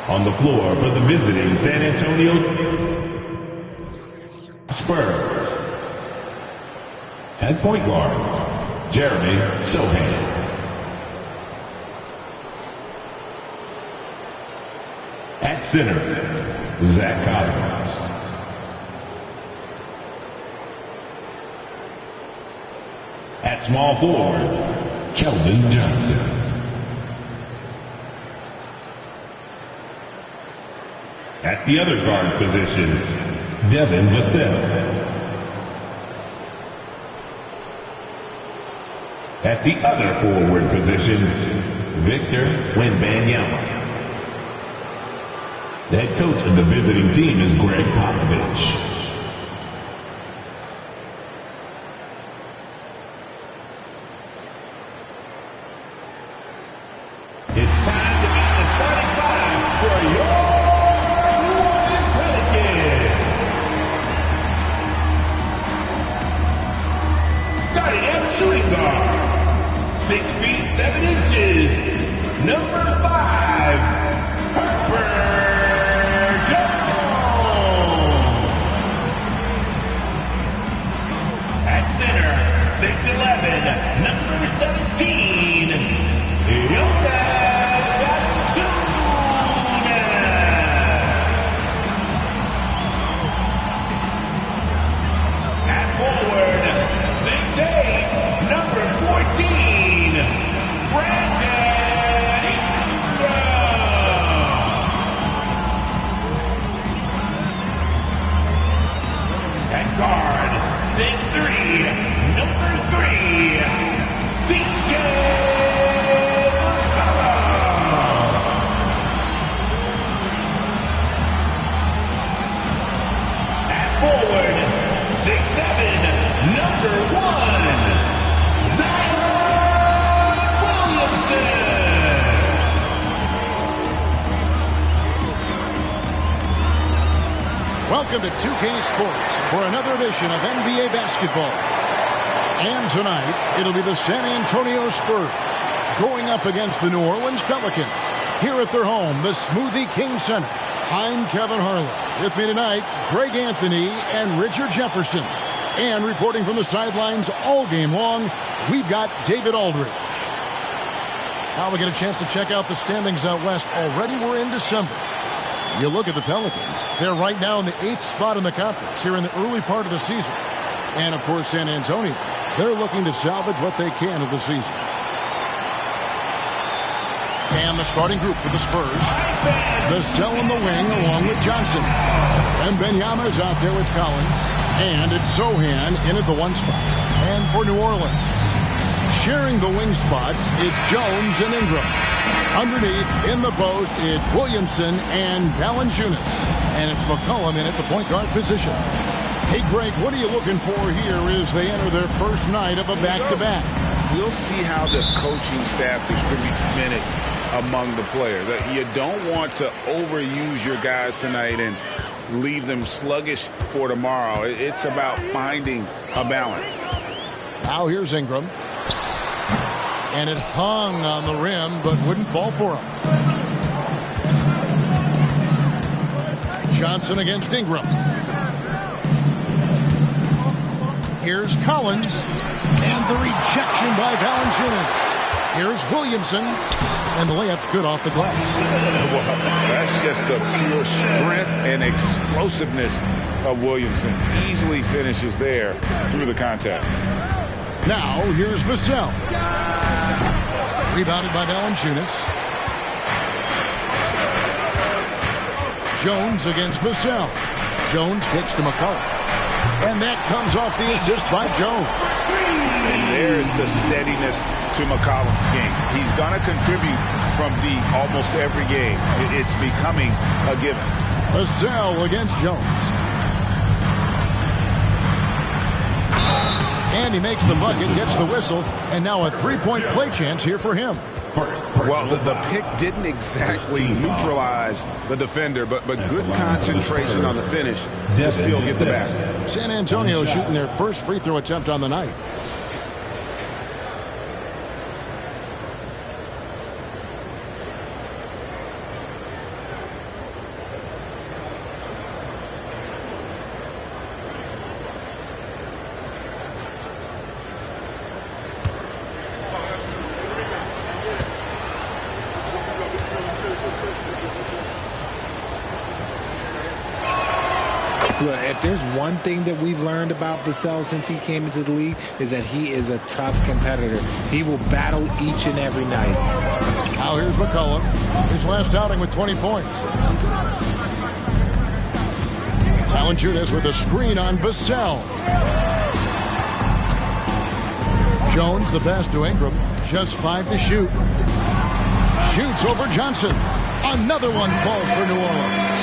On the floor for the visiting San Antonio Spurs. At point guard, Jeremy Sohan. At center, Zach Collins. At small forward, Keldon Johnson. At the other guard position, Devin Vassell. At the other forward position, Victor Wembanyama. The head coach of the visiting team is Greg Popovich. It's time to meet the starting five for your Pelicans. Starting at shooting guard, 6 feet 7 inches, number 5, Herbert Jones. At center, 6'11", number 17, Yoga. Guard, 6'3", number 3, CJ At forward, 6'7", number 1, Zion Williamson. Welcome to 2K Sports for another edition of NBA basketball. And tonight, it'll be the San Antonio Spurs going up against the New Orleans Pelicans here at their home, the Smoothie King Center. I'm Kevin Harlan. With me tonight, Greg Anthony and Richard Jefferson. And reporting from the sidelines all game long, we've got David Aldridge. Now we get a chance to check out the standings out west. Already we're in December. You look at the Pelicans, they're right now in the 8th spot in the conference here in the early part of the season. And, of course, San Antonio, they're looking to salvage what they can of the season. And the starting group for the Spurs, Vassell in the wing along with Johnson. And Wembanyama's out there with Collins. And it's Sohan in at the 1 spot. And for New Orleans, sharing the wing spots, it's Jones and Ingram. Underneath, in the post, it's Williamson and Valanciunas. And it's McCollum in at the point guard position. Hey, Greg, what are you looking for here as they enter their first night of a back-to-back? We'll see how the coaching staff distributes minutes among the players. You don't want to overuse your guys tonight and leave them sluggish for tomorrow. It's about finding a balance. Now here's Ingram. And it hung on the rim, but wouldn't fall for him. Johnson against Ingram. Here's Collins. And the rejection by Valanciunas. Here's Williamson. And the layup's good off the glass. Well, that's just the pure strength and explosiveness of Williamson. Easily finishes there through the contact. Now here's Vassell. Rebounded by Valanciunas. Jones against Vassell. Jones kicks to McCollum. And that comes off the assist by Jones. And there's the steadiness to McCollum's game. He's going to contribute from deep almost every game. It's becoming a given. Vassell against Jones. And he makes the bucket, gets the whistle, and now a three-point play chance here for him. Well, the pick didn't exactly neutralize the defender, but good concentration on the finish to still get the basket. San Antonio shooting their first free throw attempt on the night. Look, if there's one thing that we've learned about Vassell since he came into the league is that he is a tough competitor. He will battle each and every night. Now here's McCollum. His last outing with 20 points. Valanciunas with a screen on Vassell. Jones the pass to Ingram. Just 5 to shoot. Shoots over Johnson. Another one falls for New Orleans.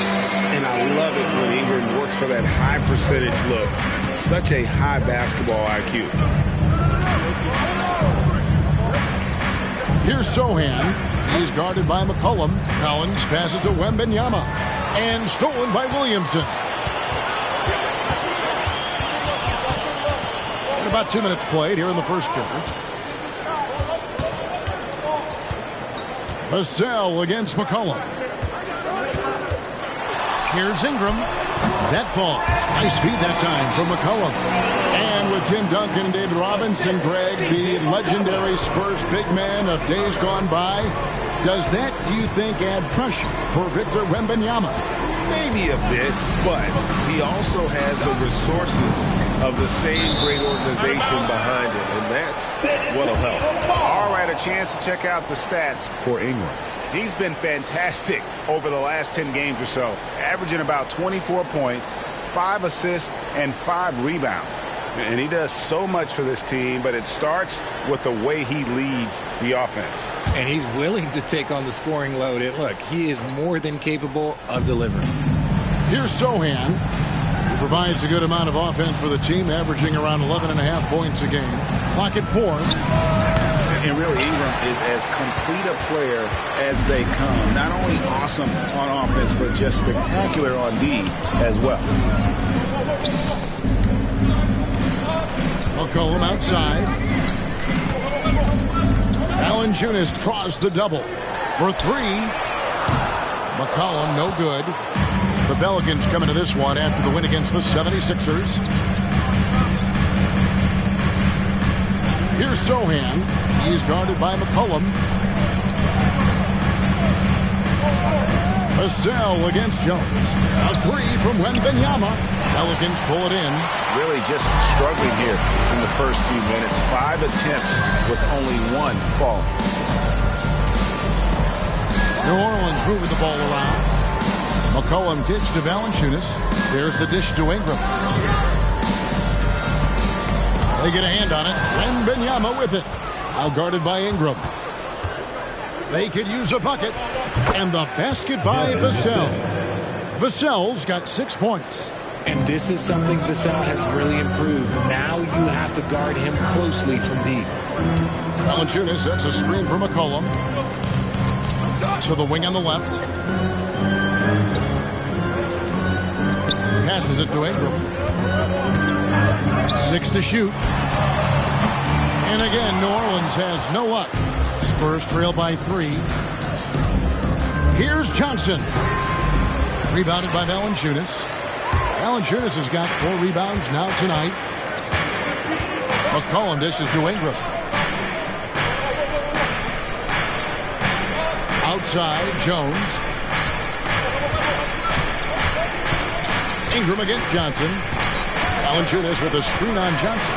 And I love it when Ingram works for that high percentage look. Such a high basketball IQ. Here's Sohan. He's guarded by McCollum. Collins passes to Wembanyama. And stolen by Williamson. And about 2 minutes played here in the first quarter. Vassell against McCollum. Here's Ingram. That falls. Nice feed that time from McCollum. And with Tim Duncan and David Robinson, Greg, the legendary Spurs big man of days gone by, does that, do you think, add pressure for Victor Wembanyama? Maybe a bit, but he also has the resources of the same great organization behind him, and that's what'll help. All right, a chance to check out the stats for Ingram. He's been fantastic over the last 10 games or so, averaging about 24 points, 5 assists, and 5 rebounds. And he does so much for this team, but it starts with the way he leads the offense. And he's willing to take on the scoring load. And look, he is more than capable of delivering. Here's Sohan. He provides a good amount of offense for the team, averaging around 11.5 points a game. Clock at 4. And really, Ingram is as complete a player as they come. Not only awesome on offense, but just spectacular on D as well. McCollum outside. Valanciunas draws the double for 3. McCollum no good. The Pelicans come into this one after the win against the 76ers. Here's Sohan. He's guarded by McCollum. Vassell against Jones. A 3 from Wembanyama. Pelicans pull it in. Really just struggling here in the first few minutes. 5 attempts with only 1 fall. New Orleans moving the ball around. McCollum gets to Valanciunas. There's the dish to Ingram. They get a hand on it. Wembanyama with it. Now guarded by Ingram. They could use a bucket. And the basket by Vassell. Vassell's got 6 points. And this is something Vassell has really improved. Now you have to guard him closely from deep. Valanciunas sets a screen for McCollum. To the wing on the left. Passes it to Ingram. 6 to shoot. And again, New Orleans has no luck. Spurs trail by 3. Here's Johnson. Rebounded by Valanciunas. Valanciunas has got 4 rebounds now tonight. McCollum dishes to Ingram. Outside, Jones. Ingram against Johnson. Valanciunas with a screen on Johnson.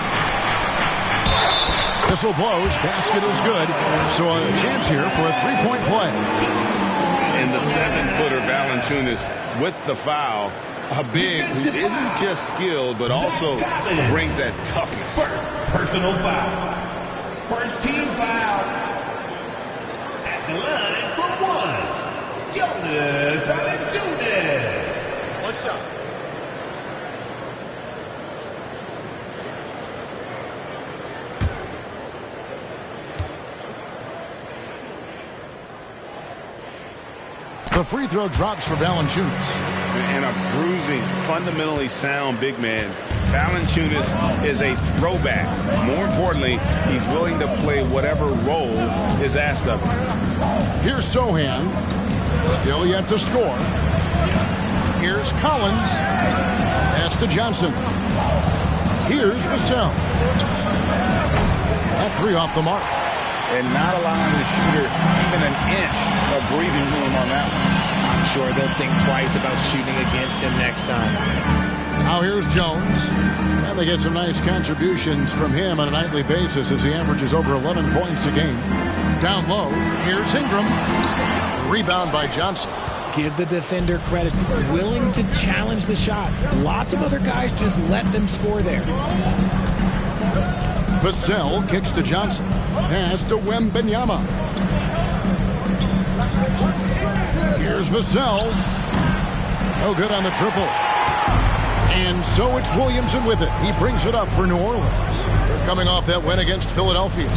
Whistle blows. Basket is good. So a chance here for a 3-point play. And the 7-footer Valanciunas with the foul. A big who isn't just skilled, but also brings that toughness. First personal foul. First team foul. At the line for 1. Jonas Valanciunas. One shot. The free throw drops for Valanciunas. And a bruising, fundamentally sound big man. Valanciunas is a throwback. More importantly, he's willing to play whatever role is asked of him. Here's Sohan. Still yet to score. Here's Collins. Pass to Johnson. Here's Vassell. That 3 off the mark. And not allowing the shooter even an inch of breathing room on that one. I'm sure they'll think twice about shooting against him next time. Now here's Jones. And they get some nice contributions from him on a nightly basis as he averages over 11 points a game. Down low, here's Ingram. Rebound by Johnson. Give the defender credit. Willing to challenge the shot. Lots of other guys just let them score there. Vassell kicks to Johnson. Pass to Wembanyama. Here's Vassell. No good on the triple. And so it's Williamson with it. He brings it up for New Orleans. They're coming off that win against Philadelphia.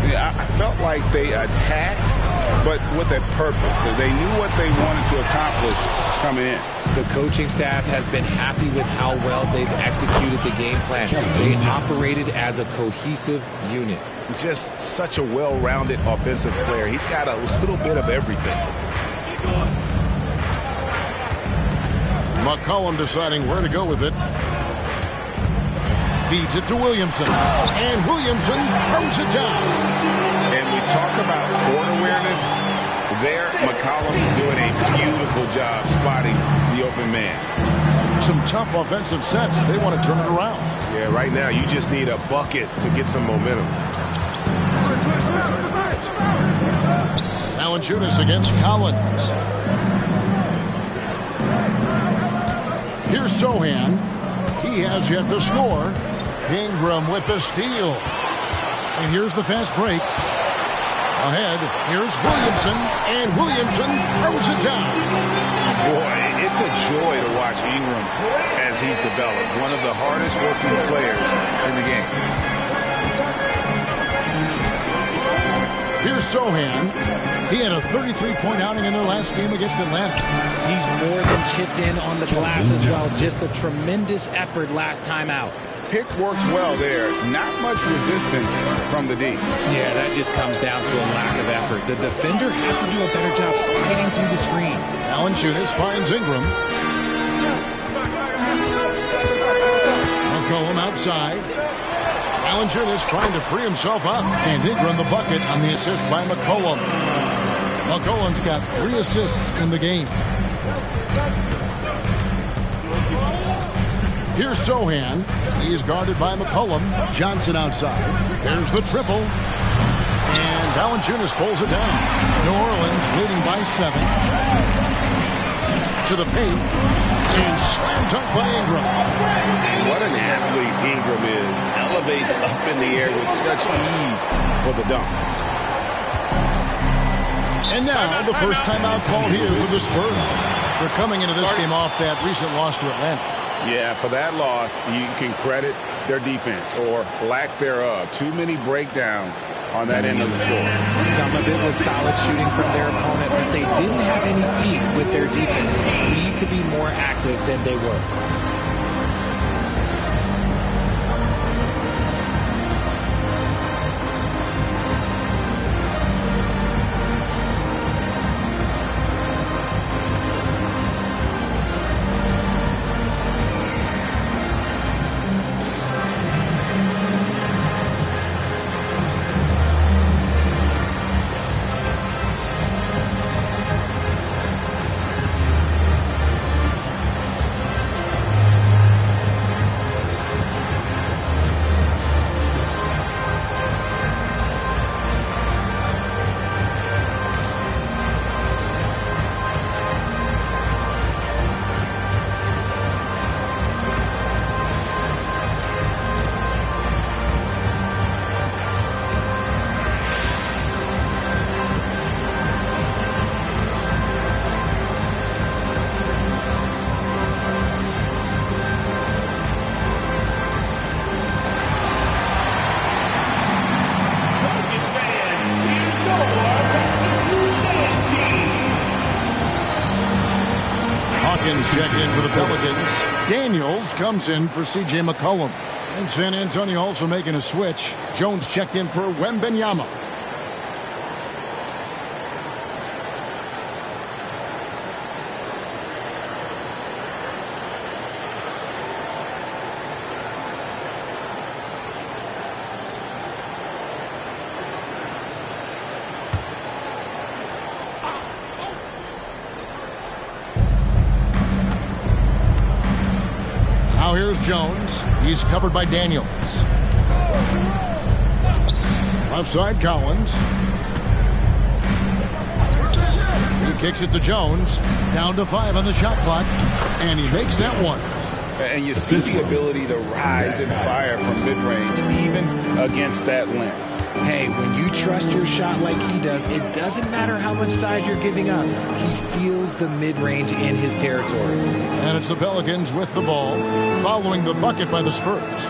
Yeah, I felt like they attacked, but with a purpose. They knew what they wanted to accomplish coming in. The coaching staff has been happy with how well they've executed the game plan. They operated as a cohesive unit. Just such a well-rounded offensive player. He's got a little bit of everything. McCollum deciding where to go with it. Feeds it to Williamson. And Williamson throws it down. And we talk about court awareness. There, McCollum doing a beautiful job spotting the open man. Some tough offensive sets. They want to turn it around. Yeah, right now you just need a bucket to get some momentum. Valanciunas against Collins. Here's Sohan. He has yet to score. Ingram with the steal. And here's the fast break. Ahead, here's Williamson. And Williamson throws it down. Boy, it's a joy to watch Ingram as he's developed. One of the hardest working players in the game. Here's Sohan. He had a 33-point outing in their last game against Atlanta. He's more than chipped in on the glass as well. Just a tremendous effort last time out. Pick works well there. Not much resistance from the D. Yeah, that just comes down to a lack of effort. The defender has to do a better job fighting through the screen. Valanciunas finds Ingram. McCollum outside. Valanciunas trying to free himself up. And Ingram the bucket on the assist by McCollum. McCollum's got 3 assists in the game. Here's Sohan. He's guarded by McCollum. Johnson outside. There's the triple. And Valanciunas pulls it down. New Orleans leading by 7. To the paint. And slam dunk by Ingram. What an athlete Ingram is. Elevates up in the air with such ease for the dunk. And now the first timeout call here for the Spurs. They're coming into this game off that recent loss to Atlanta. Yeah, for that loss, you can credit their defense or lack thereof. Too many breakdowns on that end of the floor. Some of it was solid shooting from their opponent, but they didn't have any teeth with their defense. They need to be more active than they were. Checked in for the Pelicans. Daniels comes in for C.J. McCollum. And San Antonio also making a switch. Jones checked in for Wembanyama. Now here's Jones. He's covered by Daniels. Left side, Collins. He kicks it to Jones. Down to 5 on the shot clock. And he makes that one. And you see the ability to rise and fire from mid-range, even against that length. Hey, when you trust your shot like he does, it doesn't matter how much size you're giving up. He feels the mid-range in his territory. And it's the Pelicans with the ball, following the bucket by the Spurs.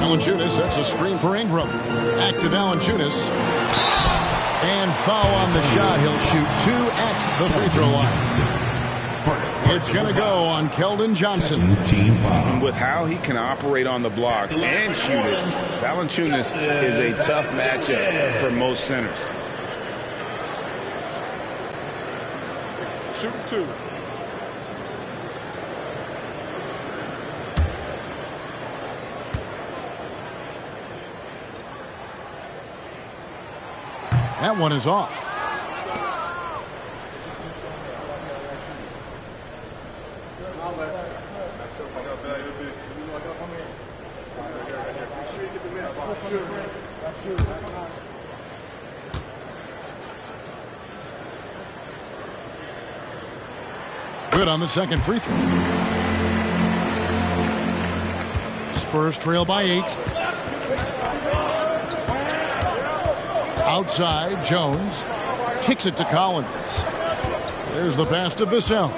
Valanciunas sets a screen for Ingram. Back to Valanciunas. And foul on the shot. He'll shoot 2 at the free throw line. It's going to go on Keldon Johnson. And with how he can operate on the block and shoot it, Valanciunas is a tough matchup for most centers. Shoot 2. That one is off. Good on the second free throw. Spurs trail by 8. Outside, Jones kicks it to Collins. There's the pass to Vassell.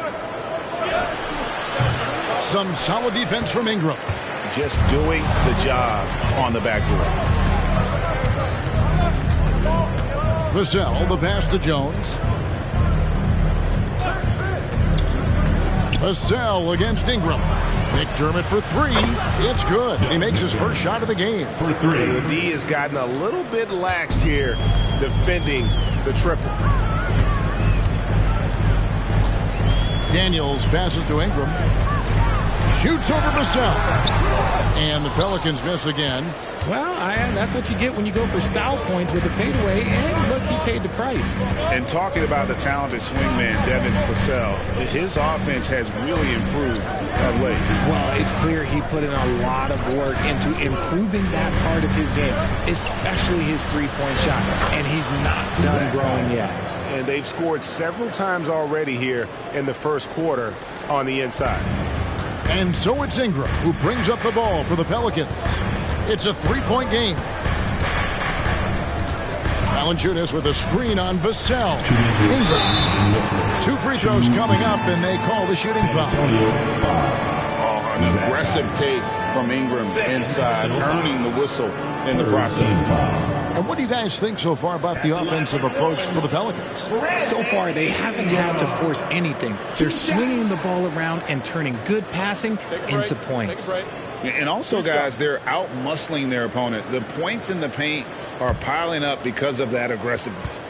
Some solid defense from Ingram. Just doing the job on the backboard. Vassell, the pass to Jones. Vassell against Ingram. McDermott for 3. It's good. He makes his first shot of the game. For 3. The D has gotten a little bit laxed here defending the triple. Daniels passes to Ingram. Shoots over Vassell. And the Pelicans miss again. Well, that's what you get when you go for style points with a fadeaway. And look, he paid the price. And talking about the talented swingman, Devin Vassell, his offense has really improved of late. Well, it's clear he put in a lot of work into improving that part of his game, especially his three-point shot. And he's not done growing yet. And they've scored several times already here in the first quarter on the inside. And so it's Ingram who brings up the ball for the Pelicans. It's a 3-point game. Valanciunas with a screen on Vassell. Ingram. 2 free throws coming up, and they call the shooting foul. An aggressive take from Ingram inside, earning the whistle in the process. And what do you guys think so far about the offensive approach for the Pelicans? So far, they haven't had to force anything. They're swinging the ball around and turning good passing into points. And also, guys, they're out-muscling their opponent. The points in the paint are piling up because of that aggressiveness.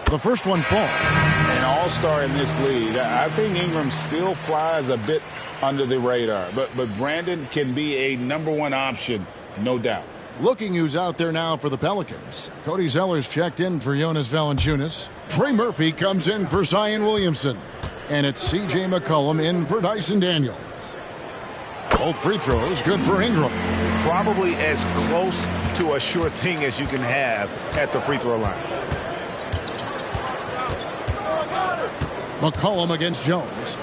The first one falls. An all-star in this league. I think Ingram still flies a bit under the radar. But Brandon can be a #1 option, no doubt. Looking who's out there now for the Pelicans. Cody Zeller's checked in for Jonas Valanciunas. Trey Murphy comes in for Zion Williamson. And it's C.J. McCollum in for Dyson Daniels. Both free throws good for Ingram. Probably as close to a sure thing as you can have at the free throw line. McCollum against Jones.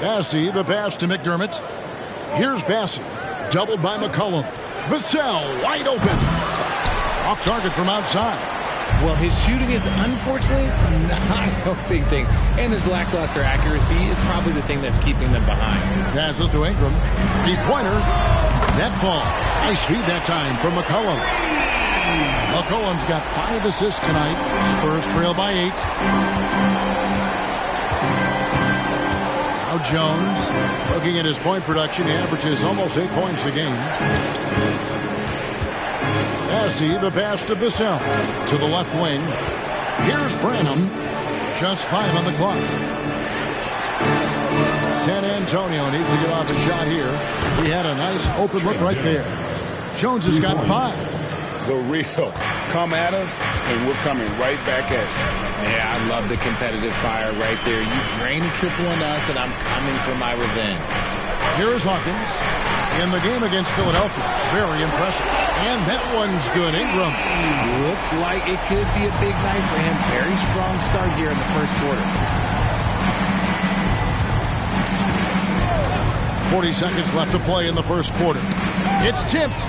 Bassey, the pass to McDermott. Here's Bassey. Doubled by McCollum. Vassell wide open. Off target from outside. Well, his shooting is unfortunately not helping things. And his lackluster accuracy is probably the thing that's keeping them behind. Passes to Ingram. Three-pointer. That falls. Nice feed that time from McCollum. McCollum's got 5 assists tonight. Spurs trail by 8. Now Jones, looking at his point production, he averages almost 8 points a game. Bassey, the pass to Vassell. To the left wing. Here's Branham. Just 5 on the clock. San Antonio needs to get off a shot here. He had a nice open look right there. Jones has got 5. the real. Come at us, and we're coming right back at you. Yeah, I love the competitive fire right there. You drain a triple on us, and I'm coming for my revenge. Here is Hawkins in the game against Philadelphia. Very impressive. And that one's good. Ingram. Looks like it could be a big night for him. Very strong start here in the first quarter. 40 seconds left to play in the first quarter. It's tipped.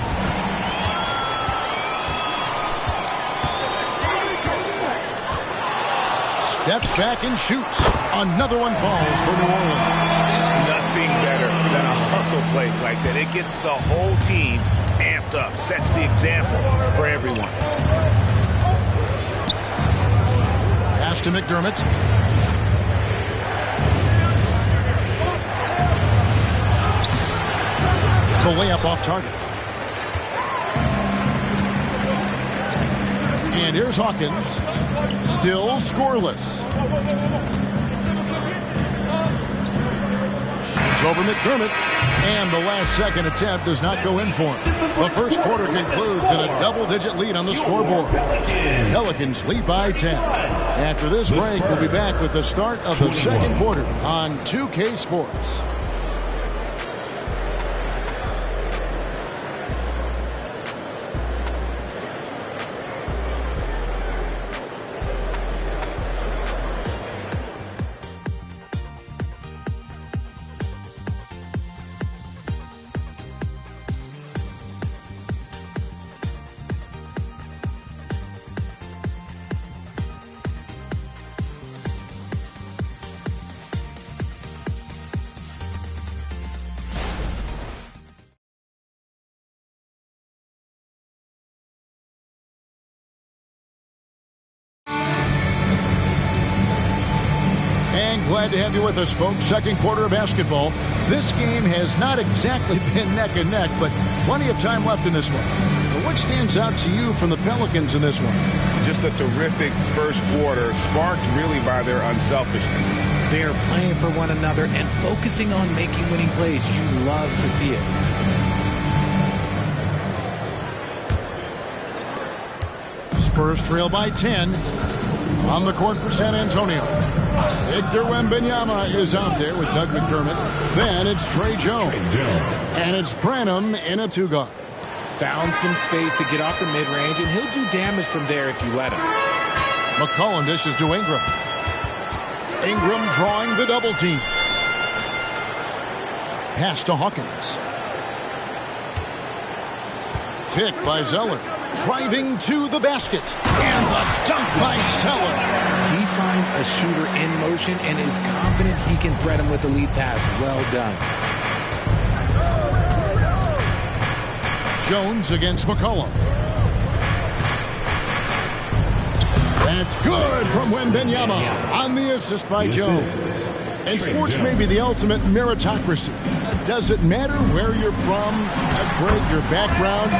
Steps back and shoots. Another one falls for New Orleans. Nothing better than a hustle play like that. It gets the whole team amped up, sets the example for everyone. Pass to McDermott. The layup off target. And here's Hawkins. Still scoreless. Shoots over McDermott. And the last second attempt does not go in for him. The first quarter concludes in a double-digit lead on the scoreboard. Pelicans lead by 10. After this break, we'll be back with the start of the second quarter on 2K Sports. Glad to have you with us, folks. Second quarter of basketball. This game has not exactly been neck and neck, but plenty of time left in this one. But what stands out to you from the Pelicans in this one? Just a terrific first quarter, sparked really by their unselfishness. They're playing for one another and focusing on making winning plays. You love to see it. Spurs trail by 10. On the court for San Antonio. Victor Wembanyama is out there with Doug McDermott. Then it's Trey Jones. And it's Branham in a two-guard. Found some space to get off the mid-range, and he'll do damage from there if you let him. McCollum dishes to Ingram. Ingram drawing the double team. Pass to Hawkins. Pick by Zeller. Driving to the basket. And the dunk by Zeller. He finds a shooter in motion and is confident he can threat him with the lead pass. Well done. Jones against McCollum. That's good from Wembanyama on the assist by Jones. And sports may be the ultimate meritocracy. Does it matter where you're from, how great your background?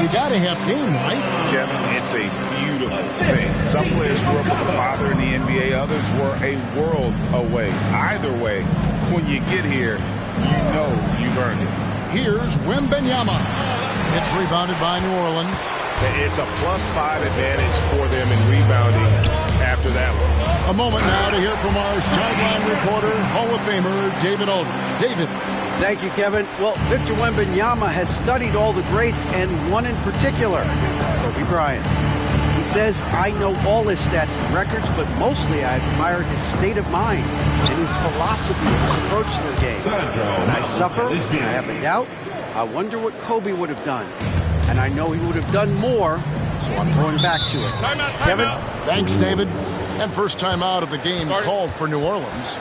You got to have game, right? Jeff, it's a beautiful thing. Some players grew up with a father in the NBA. Others were a world away. Either way, when you get here, you know you've earned it. Here's Wembanyama. It's rebounded by New Orleans. It's a +5 advantage for them in rebounding after that one. A moment now to hear from our sideline reporter, Hall of Famer David Aldridge. David. Thank you, Kevin. Well, Victor Wembanyama has studied all the greats and one in particular, Kobe Bryant. He says, I know all his stats and records, but mostly I admired his state of mind and his philosophy and his approach to the game. When I suffer, when I have a doubt, I wonder what Kobe would have done. And I know he would have done more, so I'm going back to it. Kevin? Thanks, David. And first time out of the game called for New Orleans.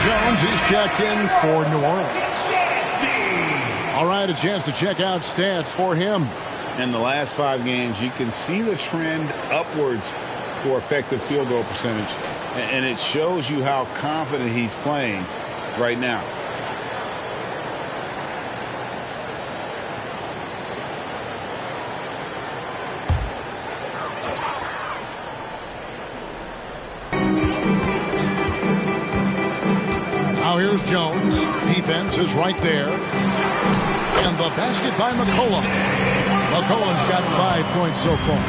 Jones, he's checked in for New Orleans. All right, a chance to check out stats for him. In the last 5 games, you can see the trend upwards for effective field goal percentage. And it shows you how confident he's playing right now. Now here's Jones. Defense is right there. And the basket by McCollum. McCollum's got 5 points so far.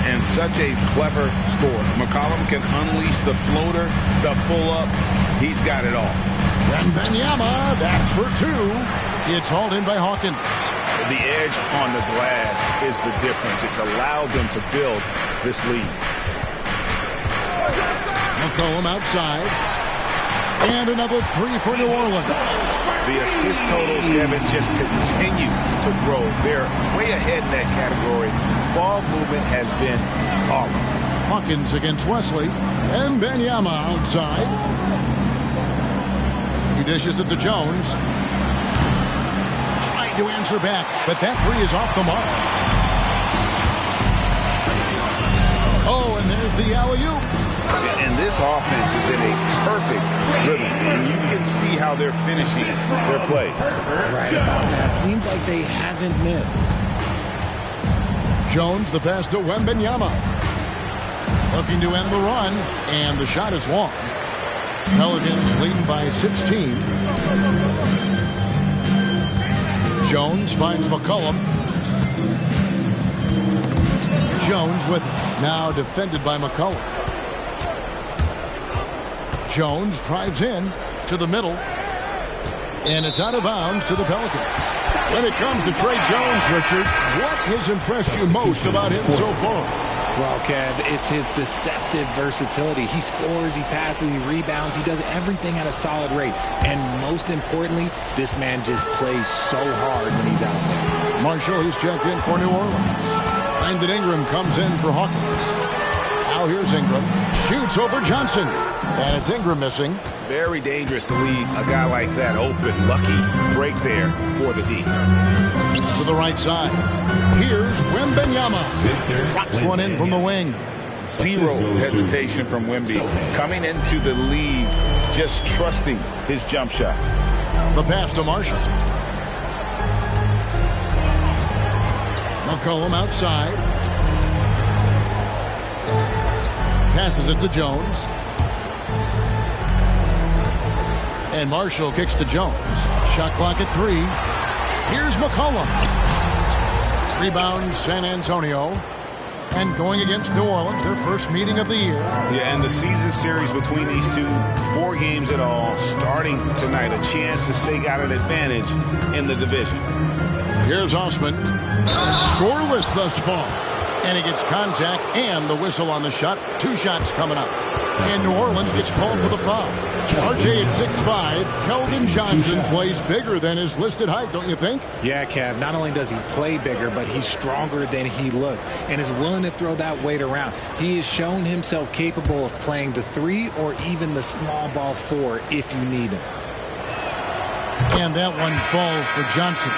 And such a clever score. McCollum can unleash the floater, the pull-up. He's got it all. And Wembanyama, that's for 2. It's hauled in by Hawkins. The edge on the glass is the difference. It's allowed them to build this lead. McCollum outside. And another 3 for New Orleans. The assist totals, Kevin, just continue to grow. They're way ahead in that category. Ball movement has been flawless. Hawkins against Wesley. And Wembanyama outside. He dishes it to Jones. Trying to answer back, but that 3 is off the mark. Oh, and there's the alley-oop. And this offense is in a perfect rhythm. And you can see how they're finishing their plays. Right about that. Seems like they haven't missed. Jones, the pass to Wembanyama. Looking to end the run. And the shot is long. Pelicans leading by 16. Jones finds McCollum. Jones with it. Now defended by McCollum. Jones drives in to the middle. And it's out of bounds to the Pelicans. When it comes to Trey Jones, Richard, what has impressed you most about him so far? Well, Kev, it's his deceptive versatility. He scores, he passes, he rebounds. He does everything at a solid rate. And most importantly, this man just plays so hard when he's out there. Marshall, who's checked in for New Orleans. Brandon Ingram comes in for Hawkins. Now here's Ingram. Shoots over Johnson. And it's Ingram missing. Very dangerous to leave a guy like that open. Lucky break there for the D. To the right side. Here's Wembanyama. Drops one in from the wing. Zero hesitation from Wemby. Coming into the lead, just trusting his jump shot. The pass to Marshall. McCollum outside. Passes it to Jones. And Marshall kicks to Jones. Shot clock at 3. Here's McCollum. Rebound San Antonio. And going against New Orleans, their first meeting of the year. Yeah, and the season series between these two, 4 games at all, starting tonight. A chance to stake out an advantage in the division. Here's Osman. Scoreless thus far. And he gets contact and the whistle on the shot. 2 shots coming up. And New Orleans gets called for the foul. RJ at 6'5", Keldon Johnson plays bigger than his listed height, don't you think? Yeah, Kev. Not only does he play bigger, but he's stronger than he looks and is willing to throw that weight around. He has shown himself capable of playing the 3 or even the small ball 4 if you need him. And that one falls for Johnson.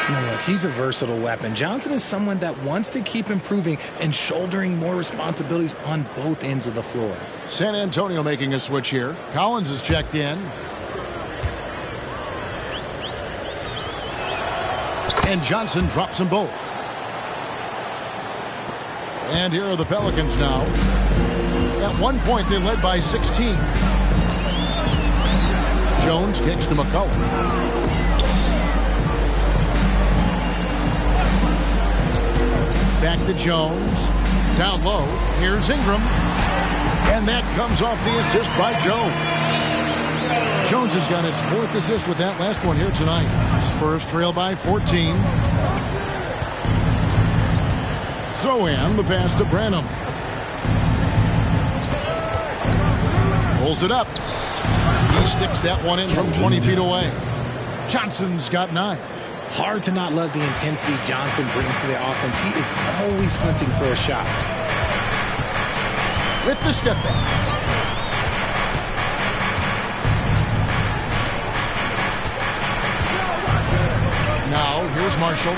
Now, look, he's a versatile weapon. Johnson is someone that wants to keep improving and shouldering more responsibilities on both ends of the floor. San Antonio making a switch here. Collins is checked in. And Johnson drops them both. And here are the Pelicans now. At one point, they led by 16. Jones kicks to McCollum. Back to Jones. Down low. Here's Ingram. And that comes off the assist by Jones. Jones has got his 4th assist with that last one here tonight. Spurs trail by 14. Zohan, the pass to Branham. Pulls it up. He sticks that one in from 20 feet away. Johnson's got 9. Hard to not love the intensity Johnson brings to the offense. He is always hunting for a shot. With the step back. Now, here's Marshall.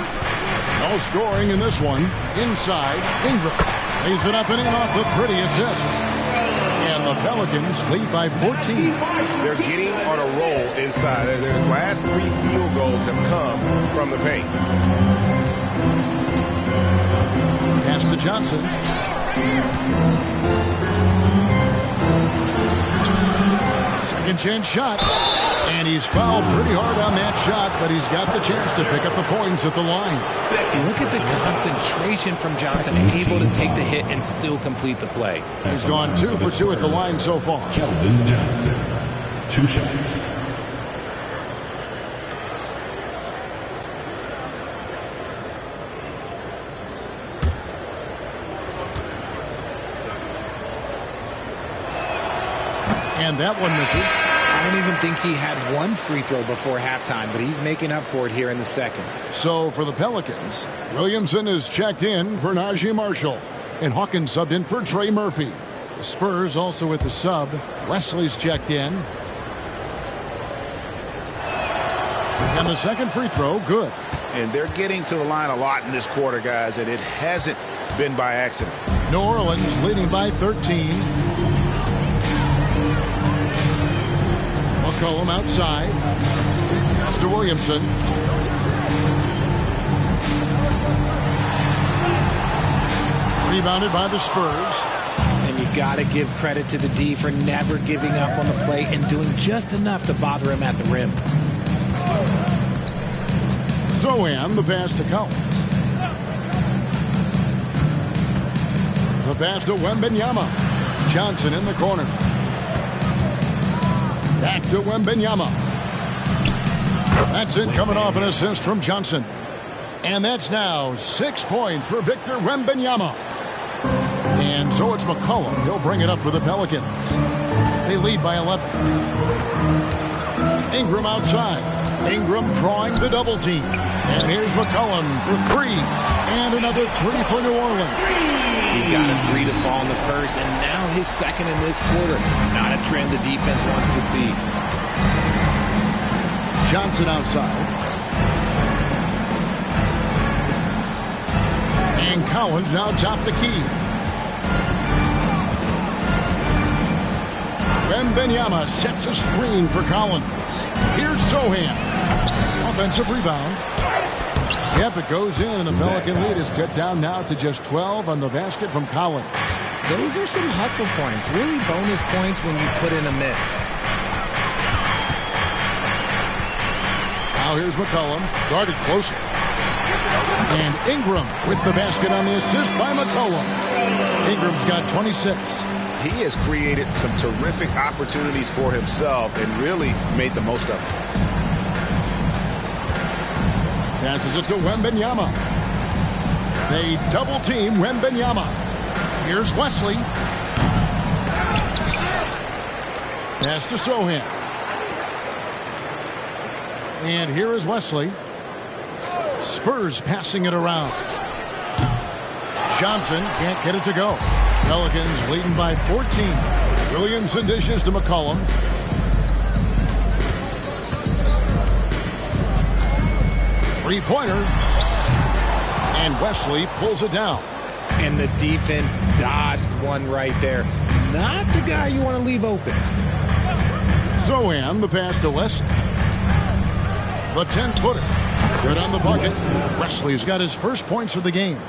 No scoring in this one. Inside, Ingram. Lays it up and in off the pretty assist. And the Pelicans lead by 14. They're getting on a roll inside. Their last 3 field goals have come from the paint. Pass to Johnson. Second chance shot. And he's fouled pretty hard on that shot, but he's got the chance to pick up the points at the line. Look at the concentration from Johnson, able to take the hit and still complete the play. He's gone 2 for 2 at the line so far. Keldon Johnson, 2 shots. And that one misses. I don't even think he had one free throw before halftime, but he's making up for it here in the second. So for the Pelicans, Williamson is checked in for Najee Marshall. And Hawkins subbed in for Trey Murphy. The Spurs also with the sub. Wesley's checked in. And the second free throw, good. And they're getting to the line a lot in this quarter, guys, and it hasn't been by accident. New Orleans leading by 13. McCollum outside. Pass to Williamson. Rebounded by the Spurs. And you got to give credit to the D for never giving up on the play and doing just enough to bother him at the rim. Zohan, the pass to Collins. The pass to Wembanyama. Johnson in the corner. Back to Wembanyama. That's it, coming off an assist from Johnson. And that's now 6 points for Victor Wembanyama. And so it's McCollum. He'll bring it up for the Pelicans. They lead by 11. Ingram outside. Ingram drawing the double team. And here's McCollum for 3. And another 3 for New Orleans. He got a 3 to fall in the first, and now his second in this quarter. Not a trend the defense wants to see. Johnson outside. And Collins now top the key. Wembanyama sets a screen for Collins. Here's Zohan. Offensive rebound. Yep, it goes in, and the Pelican lead is cut down now to just 12 on the basket from Collins. Those are some hustle points, really bonus points when you put in a miss. Now here's McCollum, guarded closer. And Ingram with the basket on the assist by McCollum. Ingram's got 26. He has created some terrific opportunities for himself and really made the most of it. Passes it to Wembanyama. They double team Wembanyama. Here's Wesley. Pass to Zohan. And here is Wesley. Spurs passing it around. Johnson can't get it to go. Pelicans leading by 14. Williamson dishes to McCollum. Three-pointer. And Wesley pulls it down. And the defense dodged one right there. Not the guy you want to leave open. Zohan, the pass to Wesley. The 10-footer. Good on the bucket. Wesley's got his first points of the game.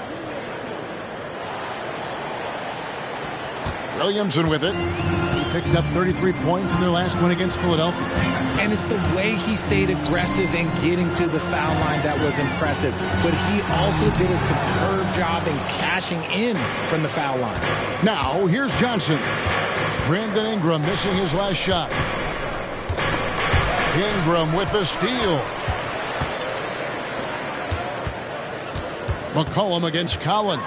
Williamson with it. He picked up 33 points in their last win against Philadelphia. And it's the way he stayed aggressive and getting to the foul line that was impressive. But he also did a superb job in cashing in from the foul line. Now, here's Johnson. Brandon Ingram missing his last shot. Ingram with the steal. McCollum against Collins.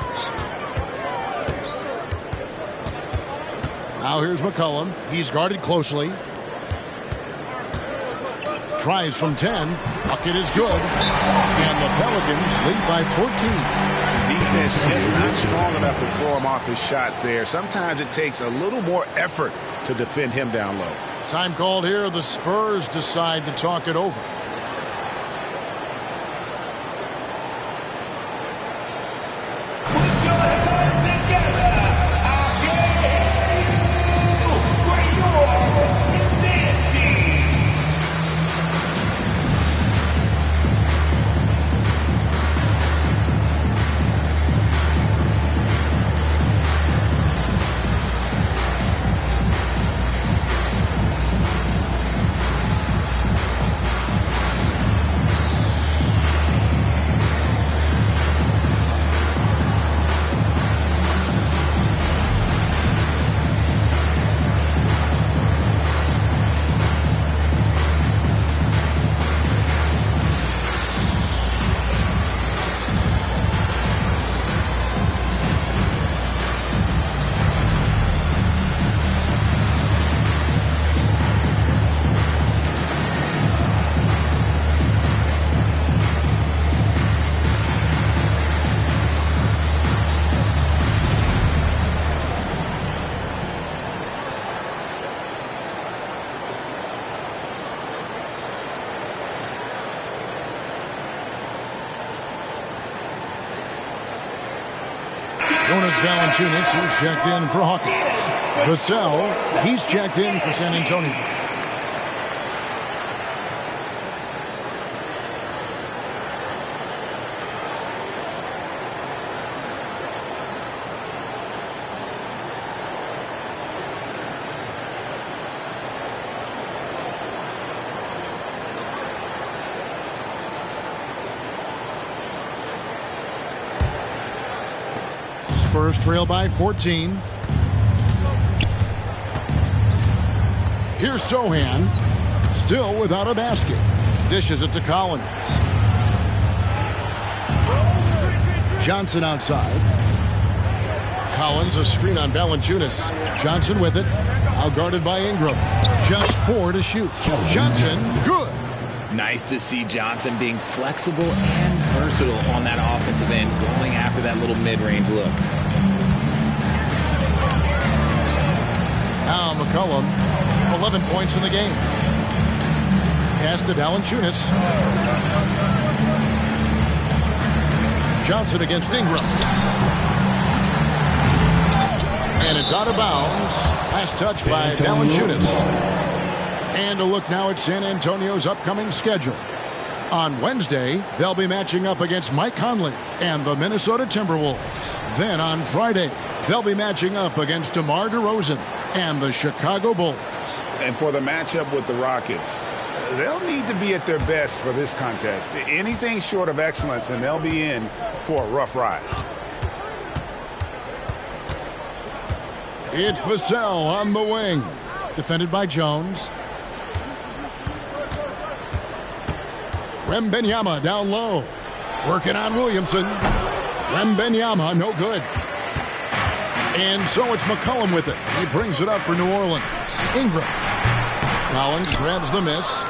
Now here's McCollum. He's guarded closely. Tries from 10. Bucket is good. And the Pelicans lead by 14. The defense just not strong enough to throw him off his shot there. Sometimes it takes a little more effort to defend him down low. Time called here. The Spurs decide to talk it over. Jonas Valanciunas, who's checked in for Hawkins. Vassell, he's checked in for San Antonio. Spurs trail by 14. Here's Sohan, still without a basket. Dishes it to Collins. Johnson outside. Collins, a screen on Valanciunas. Johnson with it. Now guarded by Ingram. Just 4 to shoot. Johnson, good. Nice to see Johnson being flexible and versatile on that offensive end, going after that little mid-range look. Now McCollum, 11 points in the game. Pass to Valanciunas. Johnson against Ingram. And it's out of bounds. Last touch by Valanciunas. And a look now at San Antonio's upcoming schedule. On Wednesday, they'll be matching up against Mike Conley and the Minnesota Timberwolves. Then on Friday, they'll be matching up against DeMar DeRozan and the Chicago Bulls. And for the matchup with the Rockets, they'll need to be at their best for this contest. Anything short of excellence, and they'll be in for a rough ride. It's Vassell on the wing. Defended by Jones. Wembanyama down low. Working on Williamson. Wembanyama, no good. And so it's McCollum with it. He brings it up for New Orleans. Ingram. Collins grabs the miss.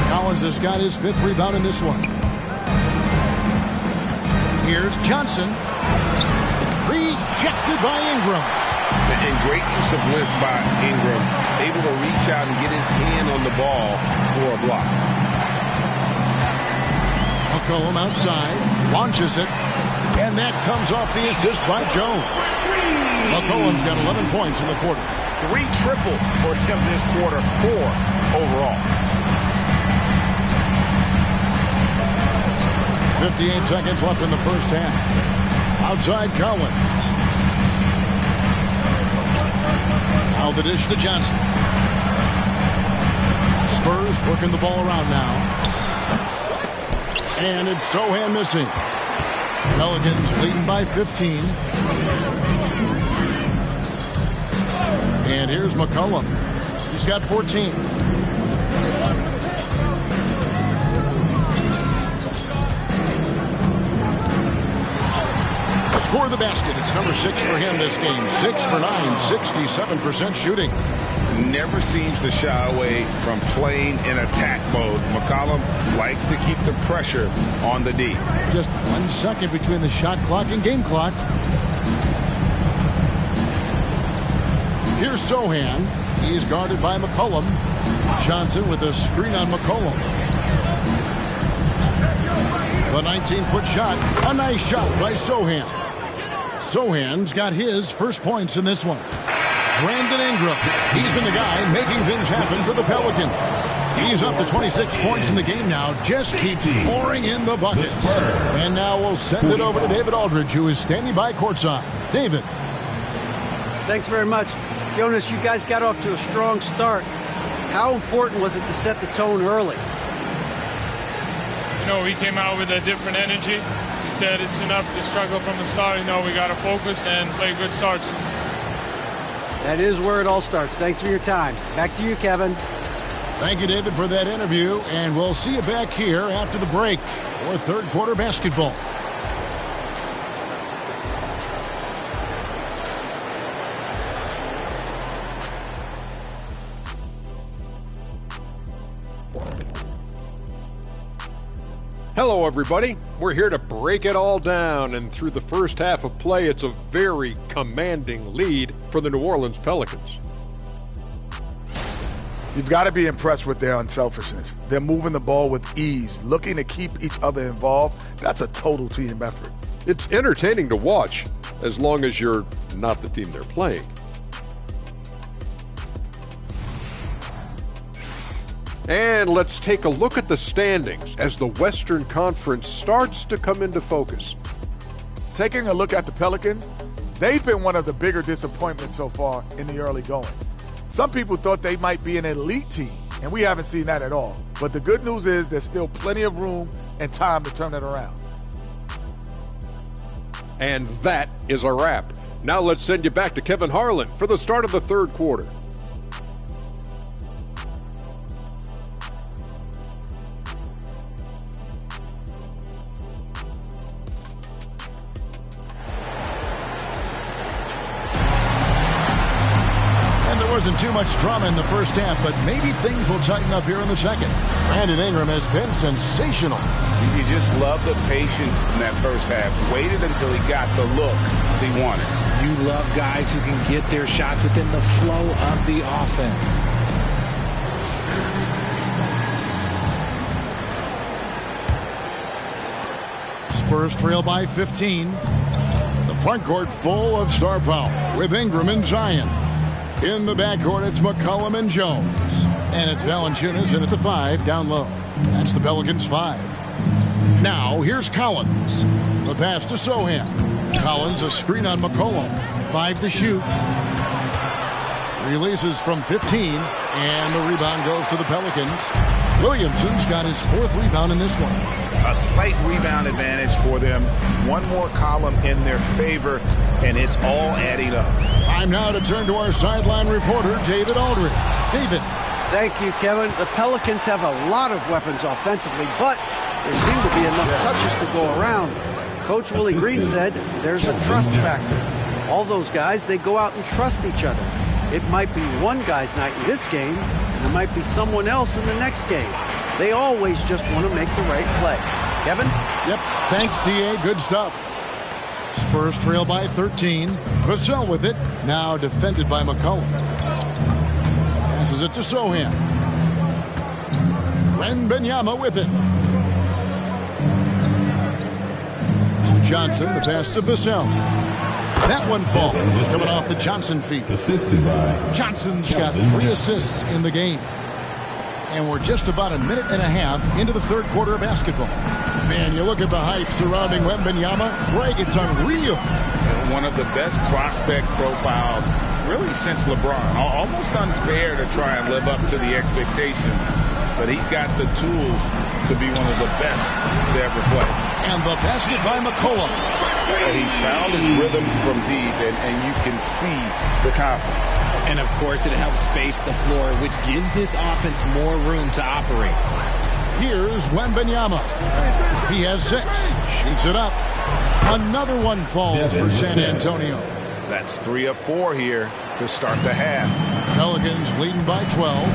Collins has got his 5th rebound in this one. Here's Johnson. Rejected by Ingram. And great use of length by Ingram. Able to reach out and get his hand on the ball for a block. McCollum outside, launches it, and that comes off the assist by Jones. McCollum's got 11 points in the quarter. 3 triples for him this quarter, 4 overall. 58 seconds left in the first half. Outside Collins. Now the dish to Johnson. Spurs working the ball around now. And it's Sohan missing. Pelicans leading by 15. And here's McCollum. He's got 14. Score the basket. It's number 6 for him this game. 6 for 9, 67% shooting. Never seems to shy away from playing in attack mode. McCollum likes to keep the pressure on the D. Just 1 second between the shot clock and game clock. Here's Sohan. He is guarded by McCollum. Johnson with a screen on McCollum. The 19-foot shot. A nice shot by Sohan. Sohan's got his first points in this one. Brandon Ingram. He's been the guy making things happen for the Pelicans. He's up to 26 points in the game now. Just keeps pouring in the buckets. And now we'll send it over to David Aldridge, who is standing by courtside. David. Thanks very much. Jonas, you guys got off to a strong start. How important was it to set the tone early? You know, we came out with a different energy. We said it's enough to struggle from the start. You know, we got to focus and play good starts. That is where it all starts. Thanks for your time. Back to you, Kevin. Thank you, David, for that interview. And we'll see you back here after the break for third quarter basketball. Hello, everybody. We're here to break it all down, and through the first half of play, it's a very commanding lead for the New Orleans Pelicans. You've got to be impressed with their unselfishness. They're moving the ball with ease, looking to keep each other involved. That's a total team effort. It's entertaining to watch. as long as you're not the team they're playing. And let's take a look at the standings as the Western Conference starts to come into focus. Taking a look at the Pelicans, they've been one of the bigger disappointments so far in the early goings. Some people thought they might be an elite team, and we haven't seen that at all. But the good news is there's still plenty of room and time to turn it around. And that is a wrap. Now let's send you back to Kevin Harlan for the start of the third quarter. Wasn't too much drama in the first half, but maybe things will tighten up here in the second. Brandon Ingram has been sensational. You just love the patience in that first half. Waited until he got the look he wanted. You love guys who can get their shots within the flow of the offense. Spurs trail by 15. The front court full of star power with Ingram and Zion. In the backcourt, it's McCollum and Jones. And it's Valanciunas in at the 5, down low. That's the Pelicans' 5. Now, here's Collins. The pass to Sohan. Collins, a screen on McCollum. 5 to shoot. Releases from 15, and the rebound goes to the Pelicans. Williamson's got his 4th rebound in this one. A slight rebound advantage for them. One more column in their favor, and it's all adding up. Time now to turn to our sideline reporter, David Aldridge. David. Thank you, Kevin. The Pelicans have a lot of weapons offensively, but there seem to be enough touches to go around. Coach Willie Green said there's a trust factor. All those guys, they go out and trust each other. It might be one guy's night in this game, and it might be someone else in the next game. They always just want to make the right play. Kevin? Yep. Thanks, D.A. Good stuff. Spurs trail by 13. Vassell with it. Now defended by McCollum. Passes it to Sohan. Wembanyama with it. Johnson, the pass to Vassell. That one falls. Coming off the Johnson feet. Johnson's got 3 assists in the game. And we're just about a minute and a half into the third quarter of basketball. Man, you look at the hype surrounding Wembanyama. Greg, it's unreal. One of the best prospect profiles really since LeBron. Almost unfair to try and live up to the expectations. But he's got the tools to be one of the best to ever play. And the basket by McCollum. He's found his rhythm from deep, and you can see the confidence. And, of course, it helps space the floor, which gives this offense more room to operate. Here's Wembanyama. He has 6. Shoots it up. Another one falls for San Antonio. That's 3 of 4 here to start the half. Pelicans leading by 12.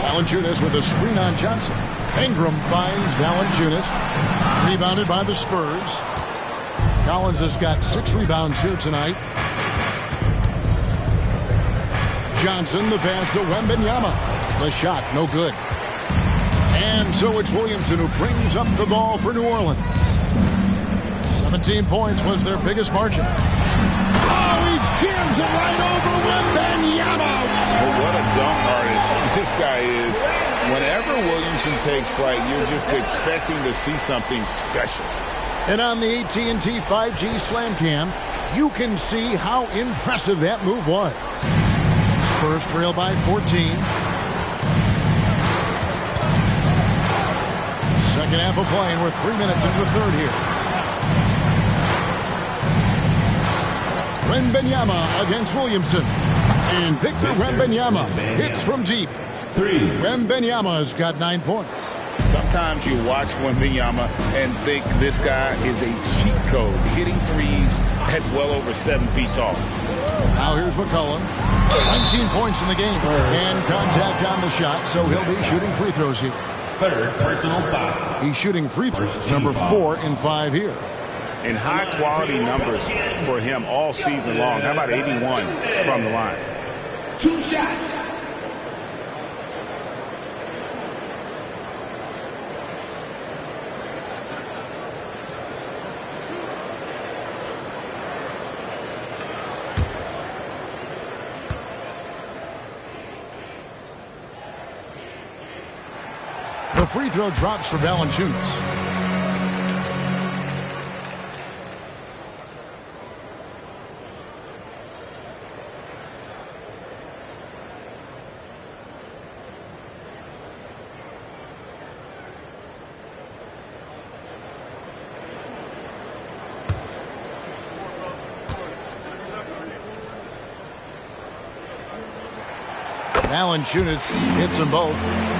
Valanciunas with a screen on Johnson. Ingram finds Valanciunas. Rebounded by the Spurs. Collins has got 6 rebounds here tonight. Johnson, the pass to Wembanyama. The shot, no good. And so it's Williamson who brings up the ball for New Orleans. 17 points was their biggest margin. Oh, he jams it right over Wembanyama. Well, what a dunk artist this guy is. Whenever Williamson takes flight, you're just expecting to see something special. And on the AT&T 5G Slam Cam, you can see how impressive that move was. Spurs trail by 14. Second half of play, and we're 3 minutes into the third here. Wembanyama against Williamson. And Victor Wembanyama hits from deep. Wembanyama's got 9 points. Sometimes you watch Wembanyama and think this guy is a cheat code, hitting threes at well over 7 feet tall. Now here's McCollum. 19 points in the game. And contact on the shot, so he'll be shooting free throws here. Third personal foul. He's shooting free throws, number 4 in 5 here. And high-quality numbers for him all season long. How about 81 from the line? 2 shots. The free throw drops for Valanciunas. Valanciunas hits them both.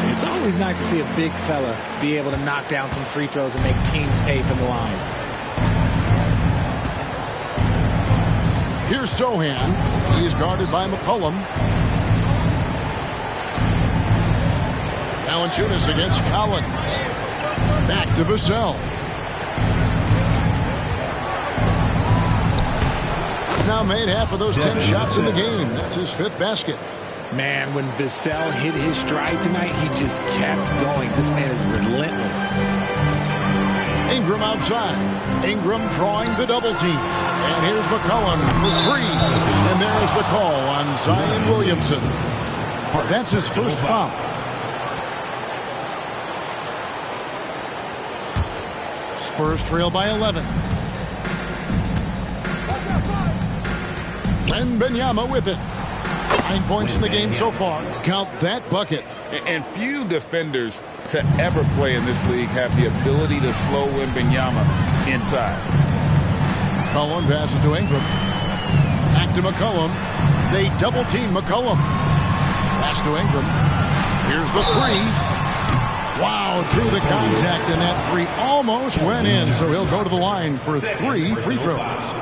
It's always nice to see a big fella be able to knock down some free throws and make teams pay from the line. Here's Sohan. He is guarded by McCollum. Valanciunas against Collins. Back to Vassell. He's now made half of those 10 shots in the game. That's his 5th basket. Man, when Vassell hit his stride tonight, he just kept going. This man is relentless. Ingram outside. Ingram drawing the double team. And here's McCollum for 3. And there's the call on Zion Williamson. That's his first foul. Spurs trail by 11. Wembanyama with it. 9 points in the game so far. Count that bucket. And few defenders to ever play in this league have the ability to slow Wembanyama inside. McCollum passes to Ingram. Back to McCollum. They double team McCollum. Pass to Ingram. Here's the 3. Wow, through the contact, and that 3 almost went in, so he'll go to the line for 3 free throws.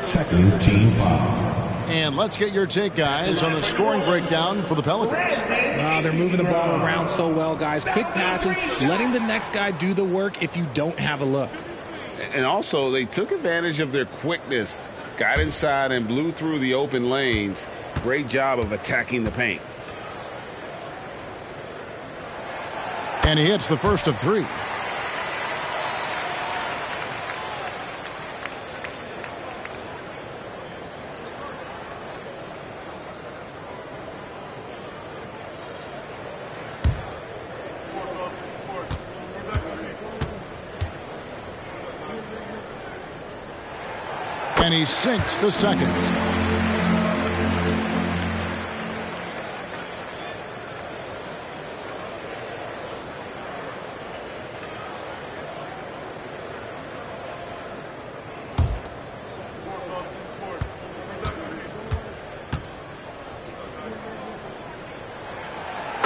Second team foul. And let's get your take, guys, on the scoring breakdown for the Pelicans. They're moving the ball around so well, guys. Quick passes, letting the next guy do the work if you don't have a look. And also, they took advantage of their quickness, got inside and blew through the open lanes. Great job of attacking the paint. And he hits the first of 3. And he sinks the second.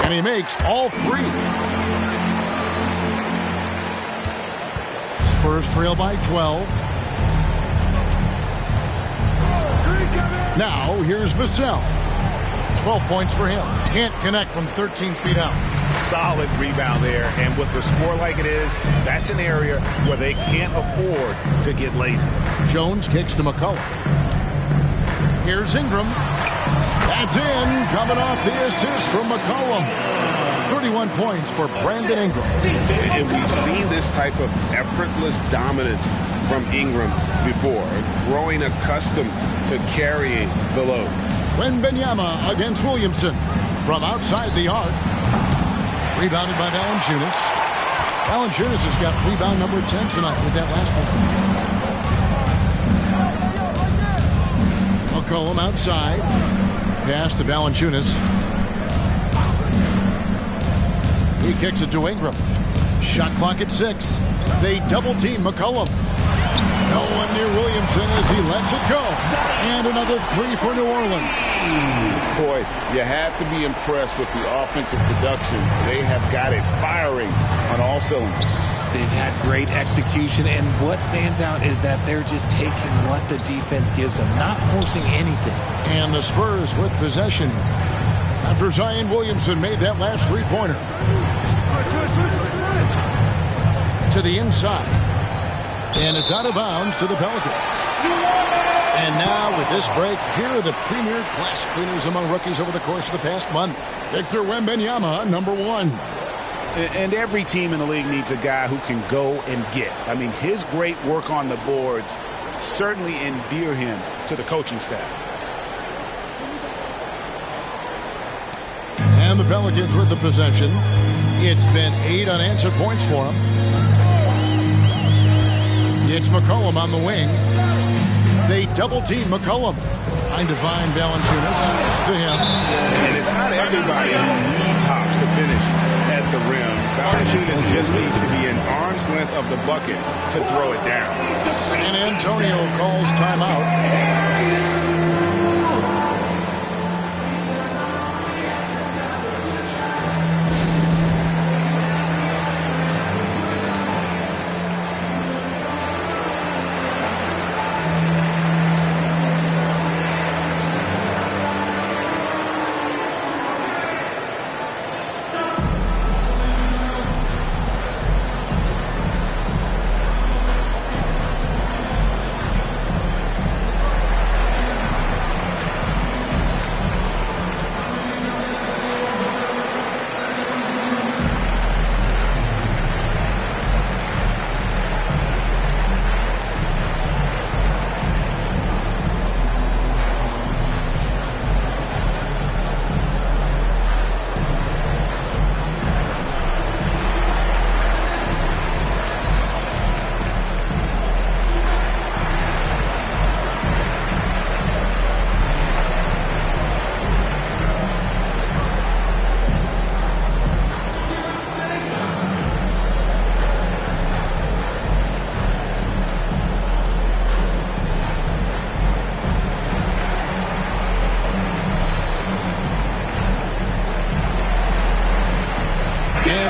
And he makes all 3. Spurs trail by 12. Now, here's Vassell. 12 points for him. Can't connect from 13 feet out. Solid rebound there. And with the score like it is, that's an area where they can't afford to get lazy. Jones kicks to McCollum. Here's Ingram. That's in. Coming off the assist from McCollum. 31 points for Brandon Ingram. And we've seen this type of effortless dominance from Ingram before, growing accustomed to carrying the load. Wembanyama against Williamson from outside the arc. Rebounded by Valanciunas. Valanciunas has got rebound number 10 tonight with that last one. McCollum outside. Pass to Valanciunas. He kicks it to Ingram. Shot clock at 6. They double team McCollum. No one near Williamson as he lets it go. And another 3 for New Orleans. Boy, you have to be impressed with the offensive production. They have got it firing on all cylinders. They've had great execution, and what stands out is that they're just taking what the defense gives them, not forcing anything. And the Spurs with possession after Zion Williamson made that last 3-pointer. To the inside. And it's out of bounds to the Pelicans. And now with this break, here are the premier class cleaners among rookies over the course of the past month. Victor Wembanyama, number 1. And every team in the league needs a guy who can go and get. I mean, his great work on the boards certainly endear him to the coaching staff. And the Pelicans with the possession. It's been 8 unanswered points for him. It's McCollum on the wing. They double-team McCollum. Find Divine Valanciunas. It's to him. And it's not everybody who needs hops to finish at the rim. Valanciunas just needs to be an arm's length of the bucket to throw it down. San Antonio calls timeout.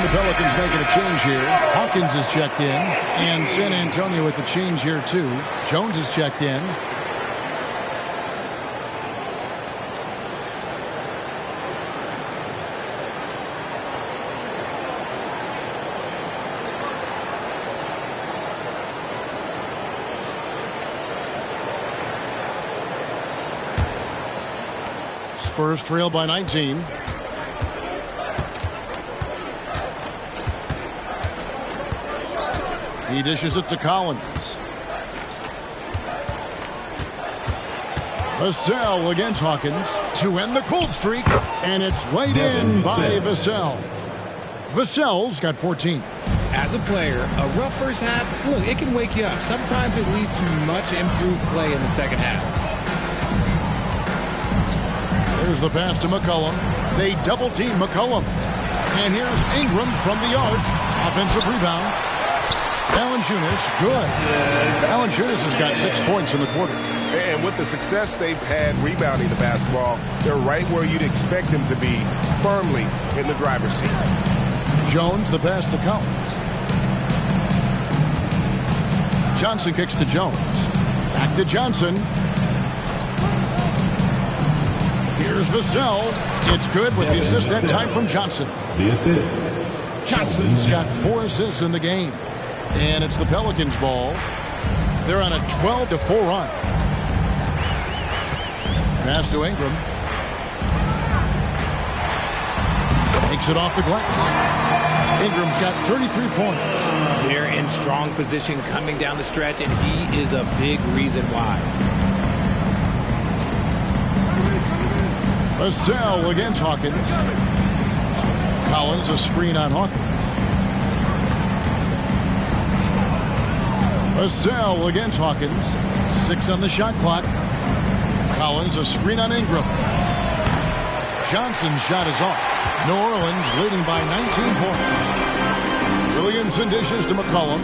Pelicans making a change here. Hawkins is checked in, and San Antonio with the change here too. Jones is checked in. Spurs trail by 19. He dishes it to Collins. Vassell against Hawkins to end the cold streak, and it's right in by Vassell. Vassell's got 14. As a player, a rough first half, look, it can wake you up. Sometimes it leads to much improved play in the second half. There's the pass to McCollum. They double-team McCollum. And here's Ingram from the arc. Offensive rebound. Valanciunas, good. Valanciunas has got 6 points in the quarter. And with the success they've had rebounding the basketball, they're right where you'd expect them to be, firmly in the driver's seat. Jones, the pass to Collins. Johnson kicks to Jones. Back to Johnson. Here's Vassell. It's good with the assist that time from Johnson. The assist. Johnson's got 4 assists in the game. And it's the Pelicans ball. They're on a 12-4 run. Pass to Ingram. Takes it off the glass. Ingram's got 33 points. They're in strong position coming down the stretch, and he is a big reason why. Vassell against Hawkins. Collins a screen on Hawkins. Vassell against Hawkins. 6 on the shot clock. Collins a screen on Ingram. Johnson's shot is off. New Orleans leading by 19 points. Williamson dishes to McCollum.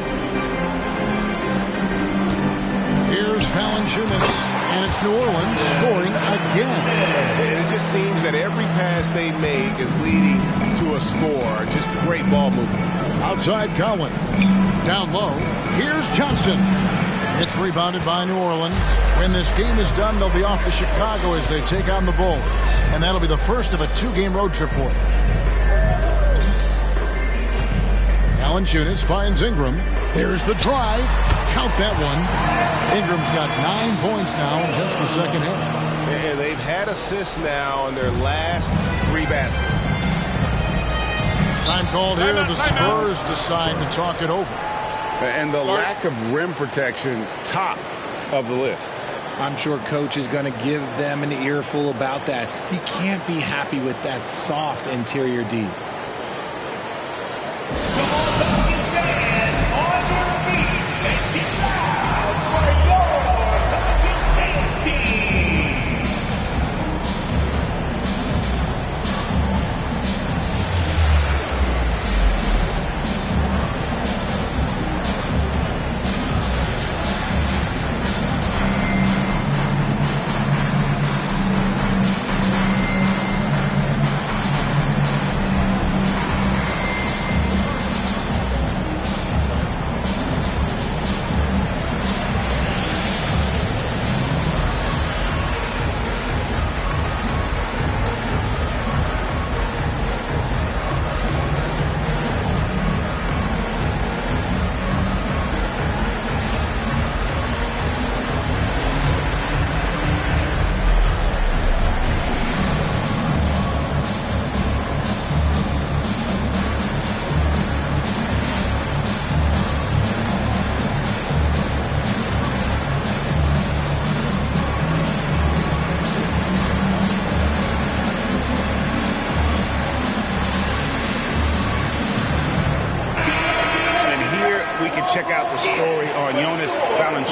Here's Valanciunas, and it's New Orleans scoring again. It just seems that every pass they make is leading to a score. Just great ball movement. Outside Collins. Down low. Here's Johnson. It's rebounded by New Orleans. When this game is done, they'll be off to Chicago as they take on the Bulls. And that'll be the first of a 2-game road trip for them. Valanciunas finds Ingram. There's the drive. Count that one. Ingram's got 9 points now in just the second half. And they've had assists now in their last 3 baskets. Time called here. The Spurs decide to talk it over. And the lack of rim protection, top of the list. I'm sure coach is going to give them an earful about that. He can't be happy with that soft interior D.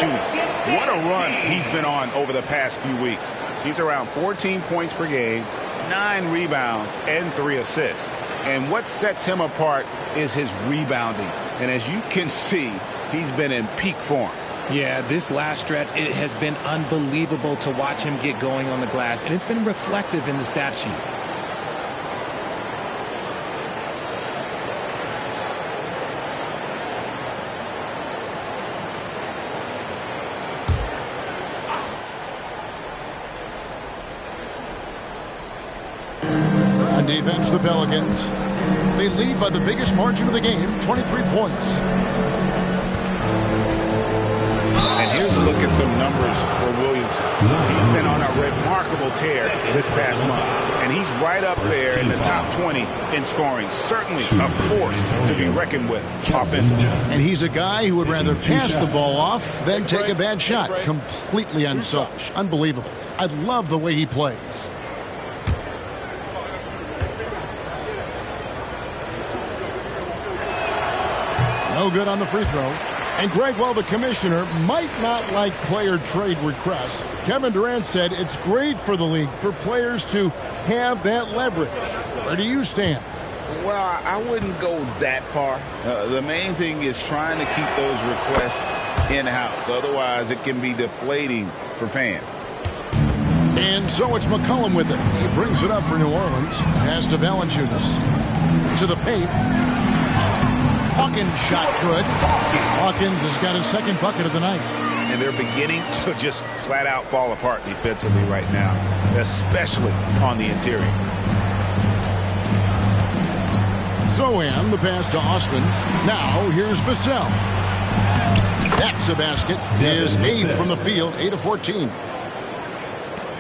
Valanciunas. What a run he's been on over the past few weeks. He's around 14 points per game, 9 rebounds, and 3 assists. And what sets him apart is his rebounding. And as you can see, he's been in peak form. Yeah, this last stretch, it has been unbelievable to watch him get going on the glass, and it's been reflective in the stat sheet. On defense, the Pelicans. They lead by the biggest margin of the game, 23 points. And here's a look at some numbers for Williamson. He's been on a remarkable tear this past month. And he's right up there in the top 20 in scoring. Certainly a force to be reckoned with offensively. And he's a guy who would rather pass the ball off than take a bad shot. Completely unselfish. Unbelievable. I love the way he plays. No good on the free throw. And Greg, while the commissioner might not like player trade requests, Kevin Durant said it's great for the league for players to have that leverage. Where do you stand? Well, I wouldn't go that far. The main thing is trying to keep those requests in-house. Otherwise, it can be deflating for fans. And so it's McCollum with it. He brings it up for New Orleans. Pass to Valanciunas. To the paint. Hawkins shot good. Hawkins has got his second bucket of the night. And they're beginning to just flat out fall apart defensively right now, especially on the interior. Zohan, the pass to Osman. Now here's Vassell. That's a basket. His 8th from the field, 8 of 14.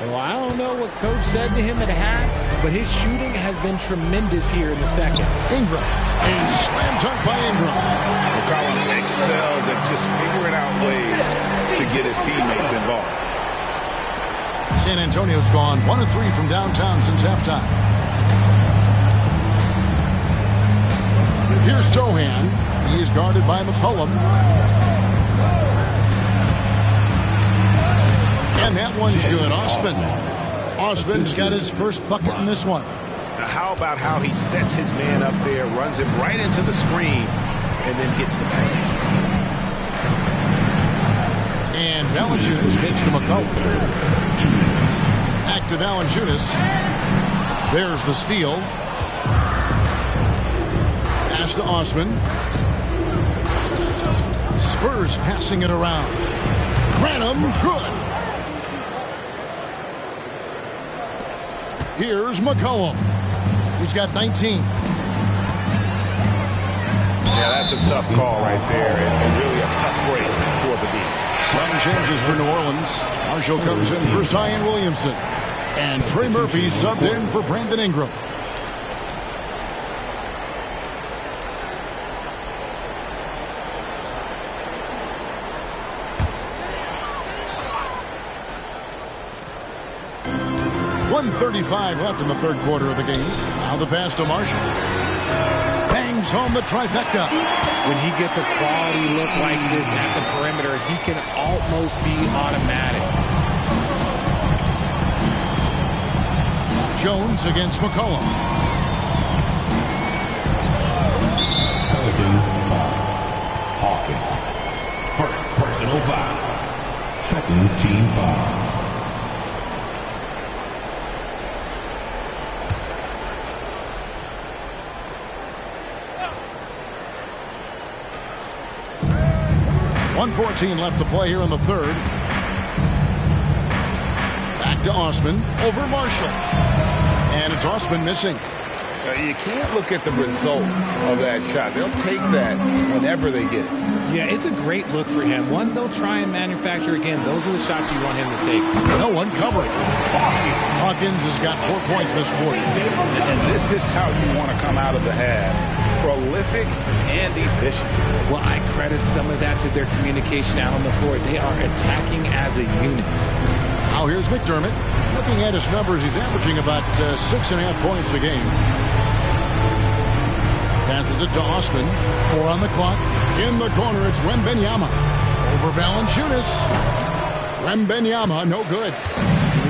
Well, I don't know what Coach said to him at half, but his shooting has been tremendous here in the second. Ingram. And slam dunk by Ingram. McCollum excels at just figuring out ways to get his teammates involved. San Antonio's gone 1 of 3 from downtown since halftime. Here's Zohan. He is guarded by McCollum. And that one's good. Osman's got his first bucket in this one. Now, how about how he sets his man up there, runs him right into the screen, and then gets the basket. And Valanciunas gets to McCollum. Back to Valanciunas. There's the steal. Pass to Osman. Spurs passing it around. Granum, good. Here's McCollum. He's got 19. Yeah, that's a tough call right there, and really a tough break for the beat. Some changes for New Orleans. Marshall comes in for Zion Williamson. And Trey Murphy subbed in for Brandon Ingram. .135 left in the third quarter of the game. Now the pass to Marshall. Bangs home the trifecta. When he gets a quality look like this at the perimeter, he can almost be automatic. Jones against McCollum. Pelicans foul. Hawkins. First personal foul. Second team foul. .114 left to play here in the third. Back to Osman. Over Marshall. And it's Osman missing. You can't look at the result of that shot. They'll take that whenever they get it. Yeah, it's a great look for him. One they'll try and manufacture again. Those are the shots you want him to take. No one covering. Hawkins has got 4 points this quarter. And this is how you want to come out of the half. Prolific and efficient. Well, I credit some of that to their communication out on the floor. They are attacking as a unit. Now here's McDermott. Looking at his numbers, he's averaging about 6.5 points a game. Passes it to Osman. 4 on the clock. In the corner, it's Wembanyama. Over Valanciunas. Wembanyama, no good.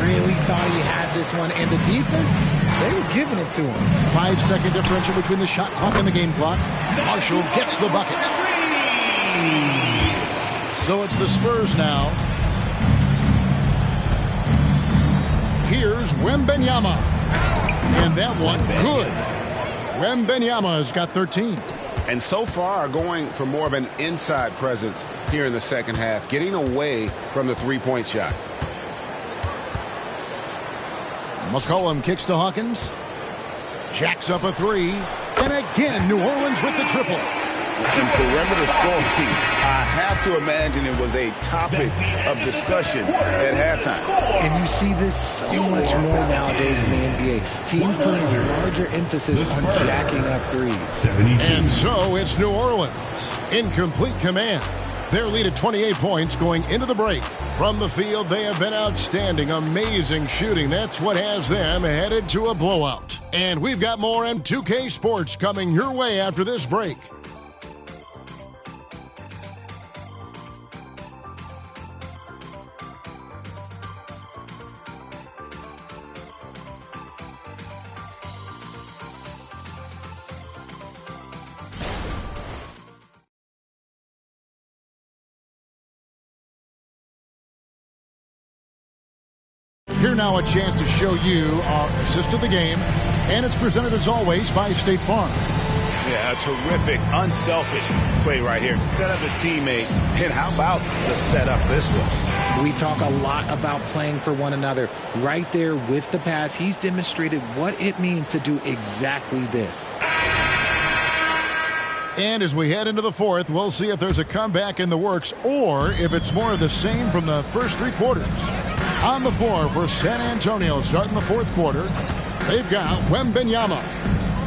Really thought he had this one, and the defense, they were giving it to him. 5-second differential between the shot clock and the game clock. Marshall gets the bucket. So it's the Spurs now. Here's Wembanyama. And that one, good. Wembanyama has got 13. And so far going for more of an inside presence here in the second half, getting away from the three-point shot. McCollum kicks to Hawkins. Jacks up a three. And again, New Orleans with the triple. And perimeter scoring, I have to imagine it was a topic of discussion at halftime. And you see this so much more nowadays in the NBA. Teams putting a larger emphasis on jacking up threes. And so it's New Orleans in complete command. Their lead at 28 points going into the break. From the field, they have been outstanding. Amazing shooting. That's what has them headed to a blowout. And we've got more M2K Sports coming your way after this break. Here now a chance to show you our assist of the game, and it's presented as always by State Farm. Yeah, a terrific, unselfish play right here. Set up his teammate, and how about the setup this one? We talk a lot about playing for one another. Right there with the pass, he's demonstrated what it means to do exactly this. And as we head into the fourth, we'll see if there's a comeback in the works or if it's more of the same from the first three quarters. On the floor for San Antonio starting the fourth quarter, they've got Wembanyama.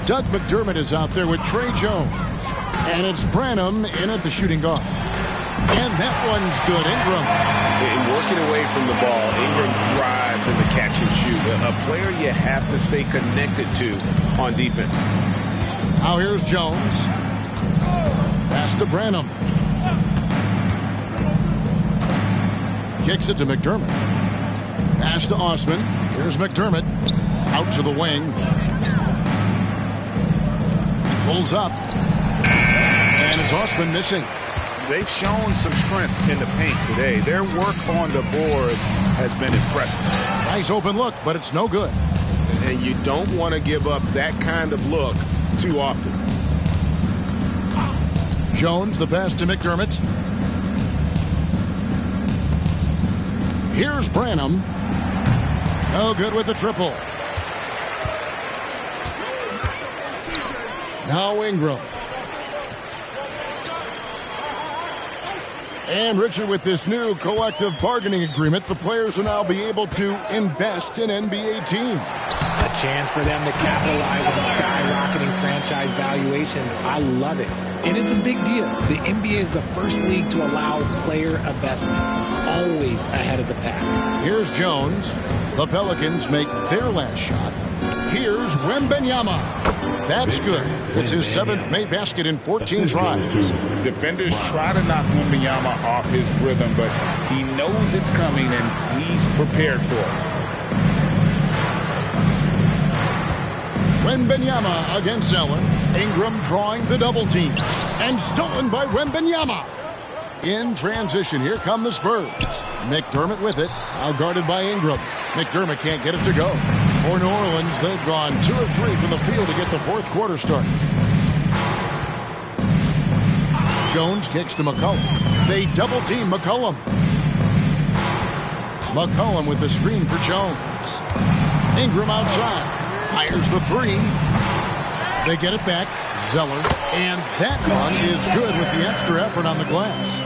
Doug McDermott is out there with Trey Jones. And it's Branham in at the shooting guard. And that one's good. Ingram. In working away from the ball, Ingram thrives in the catch and shoot. A player you have to stay connected to on defense. Now here's Jones. Pass to Branham. Kicks it to McDermott. Pass to Osman. Here's McDermott. Out to the wing. Pulls up. And it's Osman missing. They've shown some strength in the paint today. Their work on the boards has been impressive. Nice open look, but it's no good. And you don't want to give up that kind of look too often. Jones, the pass to McDermott. Here's Branham. No good with the triple. Now Ingram. And Richard, with this new collective bargaining agreement, the players will now be able to invest in NBA teams. A chance for them to capitalize on skyrocketing franchise valuations. I love it. And it's a big deal. The NBA is the first league to allow player investment. Always ahead of the pack. Here's Jones. The Pelicans make their last shot. Here's Wembanyama. That's good. It's his 7th made basket in 14 tries. Defenders try to knock Wembanyama off his rhythm, but he knows it's coming and he's prepared for it. Wembanyama against Zeller. Ingram drawing the double team. And stolen by Wembanyama. In transition, here come the Spurs. McDermott with it. Now guarded by Ingram. McDermott can't get it to go. For New Orleans, they've gone 2 of 3 from the field to get the fourth quarter started. Jones kicks to McCollum. They double team McCollum. McCollum with the screen for Jones. Ingram outside. Fires the three. They get it back. Zeller. And that one is good with the extra effort on the glass.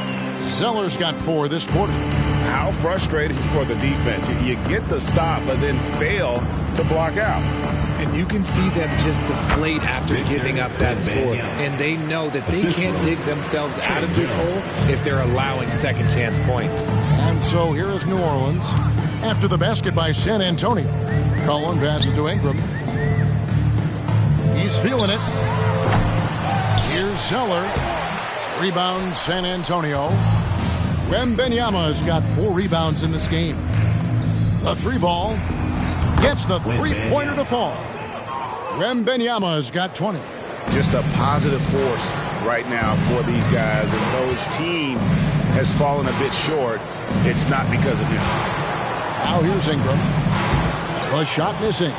Zeller's got 4 this quarter. How frustrating for the defense. You get the stop, but then fail to block out. And you can see them just deflate after giving up that score. And they know that they can't dig themselves out of this hole if they're allowing second chance points. And so here is New Orleans after the basket by San Antonio. Cullen passes to Ingram. He's feeling it. Here's Zeller. Rebound San Antonio. Wembanyama's got 4 rebounds in this game. The 3 ball gets the 3-pointer to fall. Wembanyama's got 20. Just a positive force right now for these guys. And though his team has fallen a bit short, it's not because of him. Now here's Ingram. The shot missing.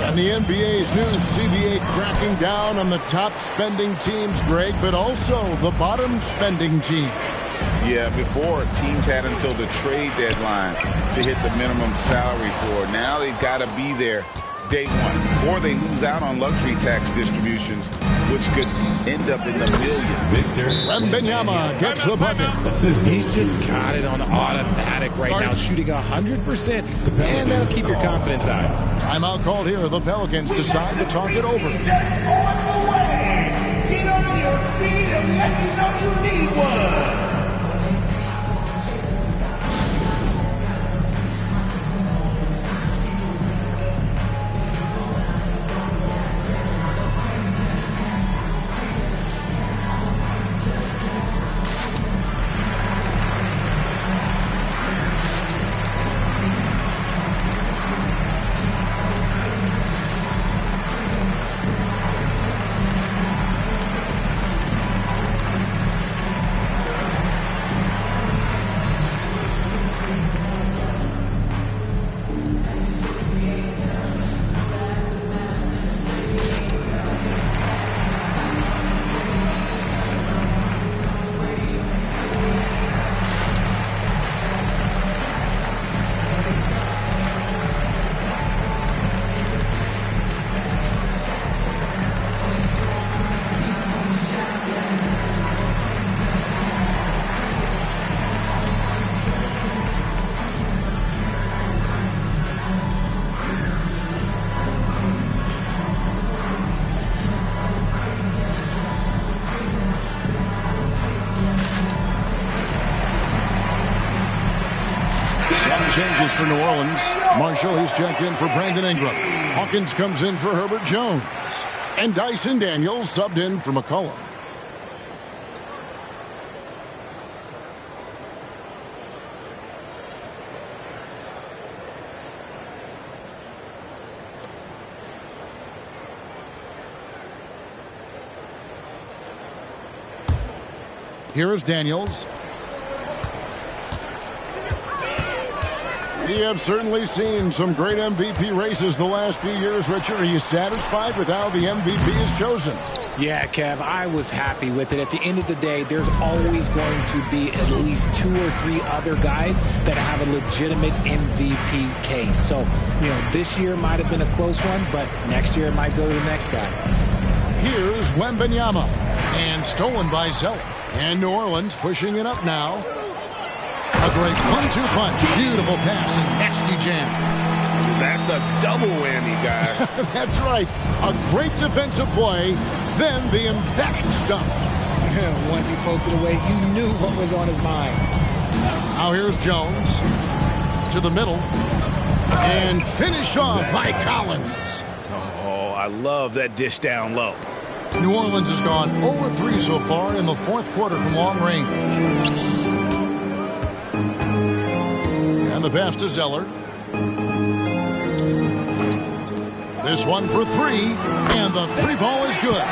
And the NBA's new CBA cracking down on the top spending teams, Greg, but also the bottom spending teams. Yeah, before teams had until the trade deadline to hit the minimum salary floor. Now they've got to be there day one, or they lose out on luxury tax distributions, which could end up in the millions. Wembanyama gets the bucket. He's just got it on automatic right now, shooting 100%, and that'll keep your confidence high. Timeout called here. The Pelicans decide to talk it over. Get on your feet and let me know you need one. Changes for New Orleans. Marshall, he's checked in for Brandon Ingram. Hawkins comes in for Herbert Jones. And Dyson Daniels subbed in for McCollum. Here is Daniels. We have certainly seen some great MVP races the last few years, Richard. Are you satisfied with how the MVP is chosen? Yeah, Kev, I was happy with it. At the end of the day, there's always going to be at least 2 or 3 other guys that have a legitimate MVP case. So, this year might have been a close one, but next year it might go to the next guy. Here's Wembanyama, and stolen by Zeller. And New Orleans pushing it up now. A great 1-2 punch. Beautiful pass and nasty jam. That's a double whammy, guys. That's right. A great defensive play, then the emphatic stuff. Once he poked it away, you knew what was on his mind. Now here's Jones to the middle. And finished off by Collins. Oh, I love that dish down low. New Orleans has gone 0-3 so far in the 4th quarter from long range. And the pass to Zeller. This one for 3, and the 3 ball is good.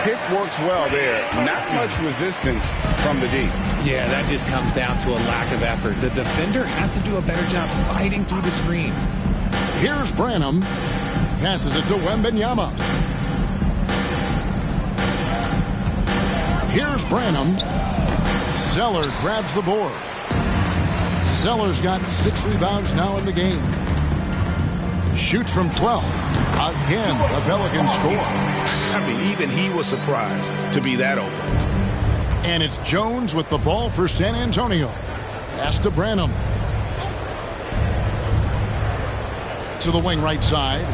Pick works well there. Not much resistance from the D. Yeah, that just comes down to a lack of effort. The defender has to do a better job fighting through the screen. Here's Branham. Passes it to Wembanyama. Here's Branham. Zeller grabs the board. Zeller's got 6 rebounds now in the game. Shoots from 12. Again, the Pelicans score. I mean, even he was surprised to be that open. And it's Jones with the ball for San Antonio. Pass to Branham. To the wing right side.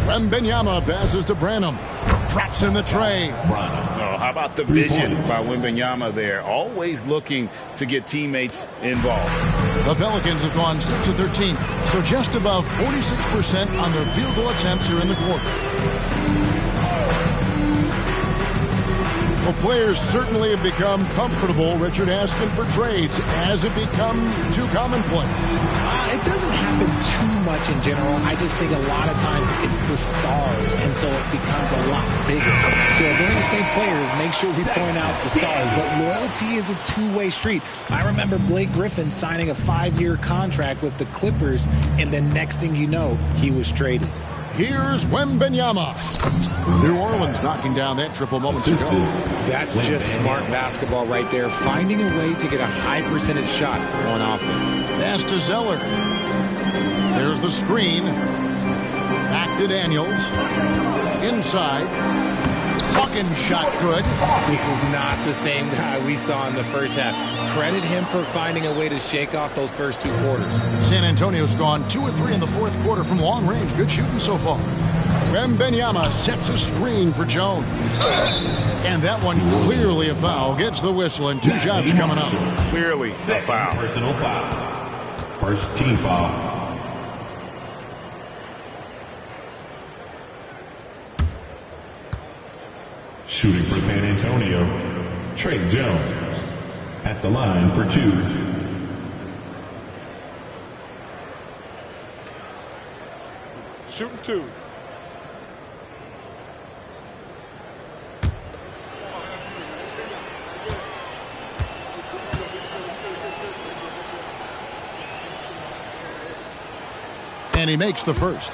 Wembanyama passes to Branham. Drops in the tray. Oh, how about the vision by Wembanyama there? Always looking to get teammates involved. The Pelicans have gone 6 of 13, so just above 46% on their field goal attempts here in the quarter. Well, players certainly have become comfortable, Richard, asking for trades. Has it become too commonplace? It doesn't happen too much in general. I just think a lot of times it's the stars, and so it becomes a lot bigger. So if they're the same players, make sure we point out the stars. But loyalty is a two-way street. I remember Blake Griffin signing a 5-year contract with the Clippers, and then next thing you know, he was traded. Here's Wembanyama. New Orleans knocking down that triple moments ago. That's just smart basketball right there, finding a way to get a high percentage shot on offense. Pass to Zeller. There's the screen. Back to Daniels. Inside. Hawkins shot good. This is not the same guy we saw in the first half. Credit him for finding a way to shake off those first 2 quarters. San Antonio's gone 2 of 3 in the fourth quarter from long range. Good shooting so far. Wembanyama sets a screen for Jones. And that one clearly a foul. Gets the whistle and 2 shots coming up. Clearly a foul. Personal foul. First team foul. Shooting for San Antonio, Trey Jones at the line for 2. Shooting 2. And he makes the first.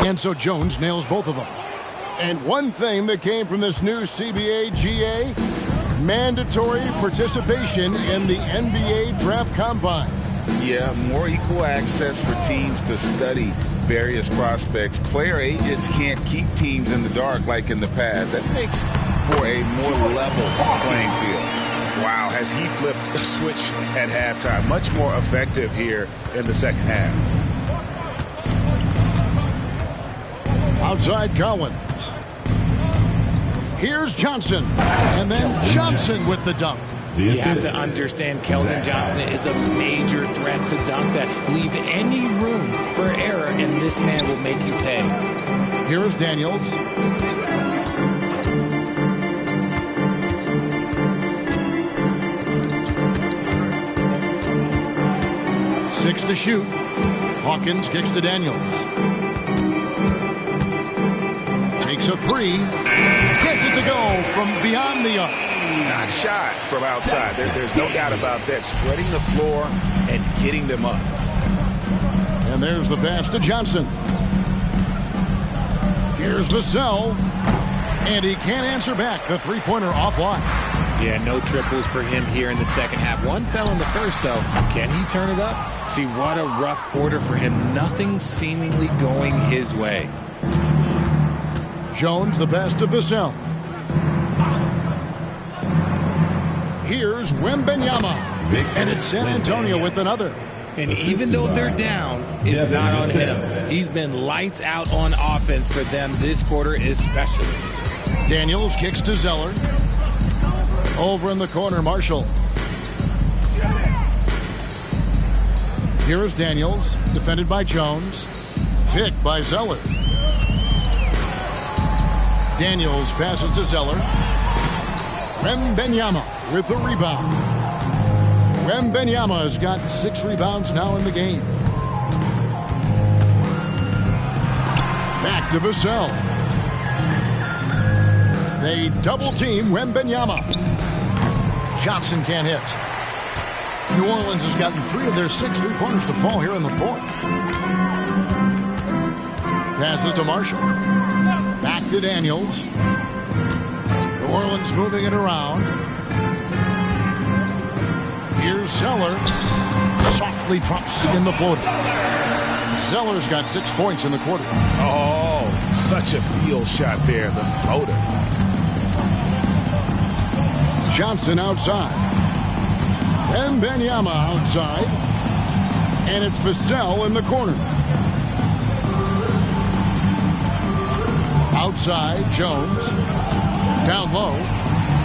And so Jones nails both of them. And one thing that came from this new CBA GA, mandatory participation in the NBA Draft Combine. Yeah, more equal access for teams to study various prospects. Player agents can't keep teams in the dark like in the past. That makes for a more level playing field. Wow, has he flipped the switch at halftime? Much more effective here in the second half. Outside Collins. Here's Johnson. And then Johnson with the dunk. You have to understand Keldon Johnson is a major threat to dunk that. Leave any room for error, and this man will make you pay. Here's Daniels. Six to shoot. Hawkins kicks to Daniels. Takes a 3. Gets it to go from beyond the arc. Not shot from outside. There's no doubt about that. Spreading the floor and getting them up. And there's the pass to Johnson. Here's Vassell. And he can't answer back. The three-pointer offline. Yeah, no triples for him here in the second half. One fell in the first, though. Can he turn it up? See, what a rough quarter for him. Nothing seemingly going his way. Jones, the pass to Vassell. Here's Wembanyama. And it's San Antonio with another. And even though they're down, it's not on him. He's been lights out on offense for them this quarter especially. Daniels kicks to Zeller. Over in the corner, Marshall. Here's Daniels, defended by Jones. Picked by Zeller. Daniels passes to Zeller. Wembanyama with the rebound. Wembanyama has got 6 rebounds now in the game. Back to Vassell. They double team Wembanyama. Johnson can't hit. New Orleans has gotten 3 of their 6 three-pointers to fall here in the fourth. Passes to Marshall. Back to Daniels. New Orleans moving it around. Here's Zeller. Softly drops in the floater. Zeller's got 6 points in the quarter. Oh, such a field shot there, the floater. Johnson outside. Wembanyama outside. And it's Vassell in the corner. Outside, Jones. Down low.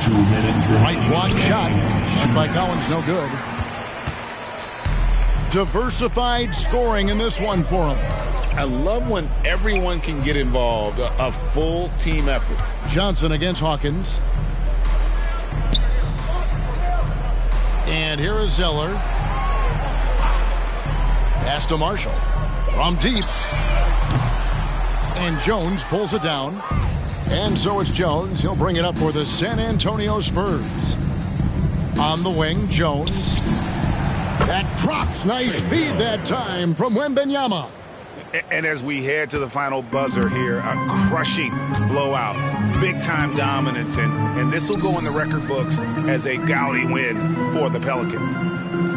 2 minutes. Right block shot. Shot by Collins, no good. Diversified scoring in this one for him. I love when everyone can get involved. A full team effort. Johnson against Hawkins. And here is Zeller. Pass to Marshall. From deep. And Jones pulls it down. And so it's Jones. He'll bring it up for the San Antonio Spurs. On the wing, Jones. That drops. Nice feed that time from Wembanyama. And as we head to the final buzzer here, a crushing blowout. Big-time dominance. And this will go in the record books as a gaudy win for the Pelicans.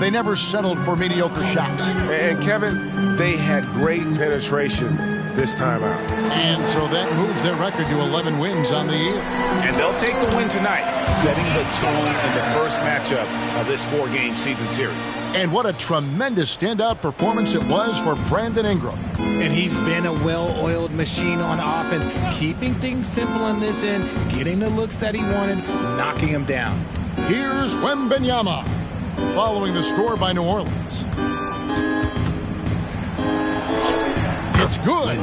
They never settled for mediocre shots. And, Kevin, they had great penetration this time out. And so that moves their record to 11 wins on the year. And they'll take the win tonight, setting the tone in the first matchup of this 4-game season series. And what a tremendous standout performance it was for Brandon Ingram. And he's been a well-oiled machine on offense, keeping things simple on this end, getting the looks that he wanted, knocking him down. Here's Wembanyama, following the score by New Orleans. It's good.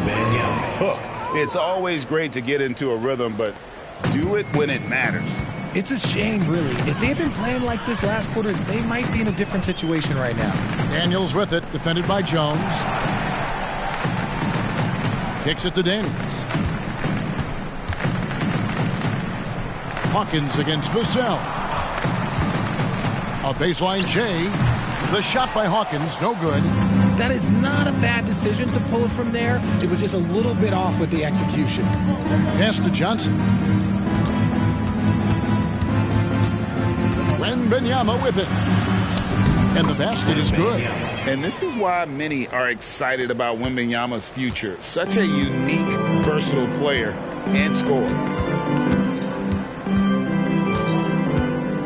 Look, it's always great to get into a rhythm, but do it when it matters. It's a shame, really. If they had been playing like this last quarter, they might be in a different situation right now. Daniels with it, defended by Jones. Kicks it to Daniels. Hawkins against Vassell. A baseline J. The shot by Hawkins, no good. That is not a bad decision to pull it from there. It was just a little bit off with the execution. Pass to Johnson. Wembanyama with it. And the basket is good. And this is why many are excited about Wembanyama's future. Such a unique, versatile player and scorer.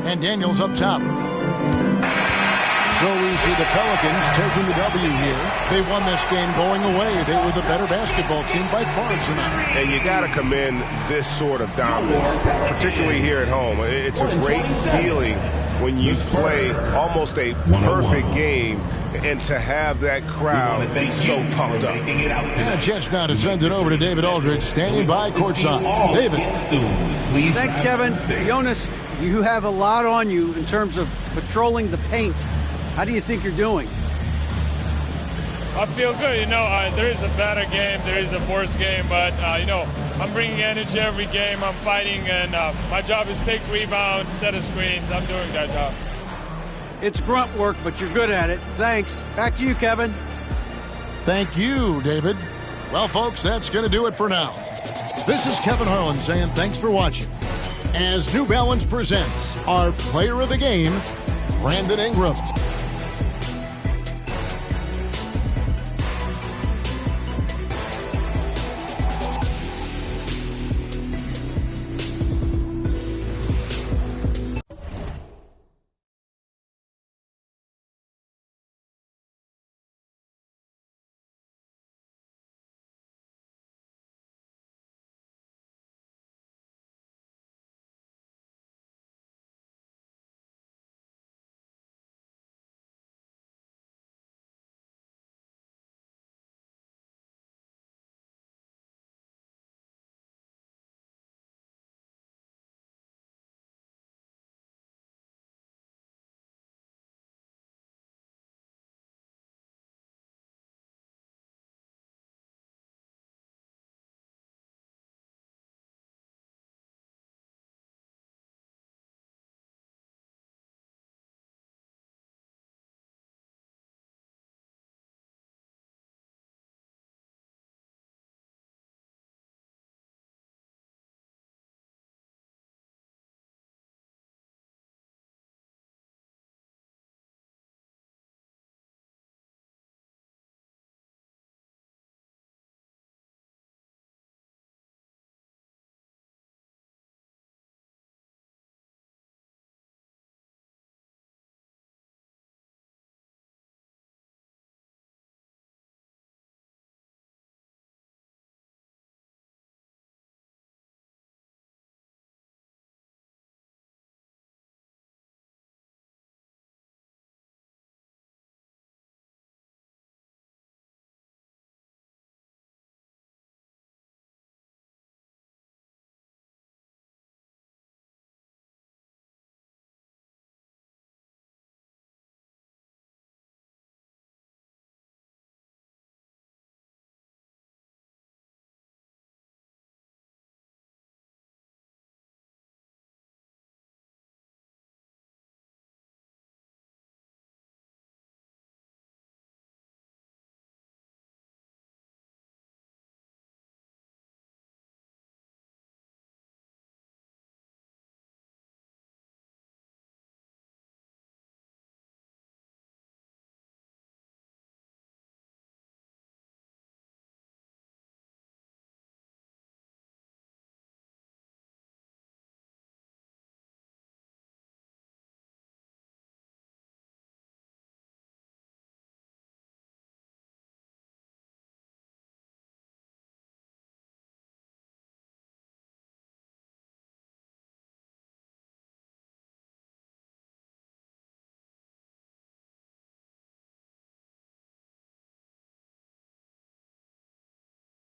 And Daniels up top. So we see the Pelicans taking the W here. They won this game going away. They were the better basketball team by far tonight. And you got to commend this sort of dominance, particularly here at home. It's a great feeling when you play almost a perfect game and to have that crowd be so pumped up. And Jets now to send it over to David Aldridge, standing by courtside. David. Thanks, Kevin. Jonas, you have a lot on you in terms of patrolling the paint. How do you think you're doing? I feel good. There is a better game, there is a worse game, but, I'm bringing energy every game. I'm fighting, and my job is take rebounds, set of screens. I'm doing that job. It's grunt work, but you're good at it. Thanks. Back to you, Kevin. Thank you, David. Well, folks, that's going to do it for now. This is Kevin Harlan saying thanks for watching. As New Balance presents our player of the game, Brandon Ingram.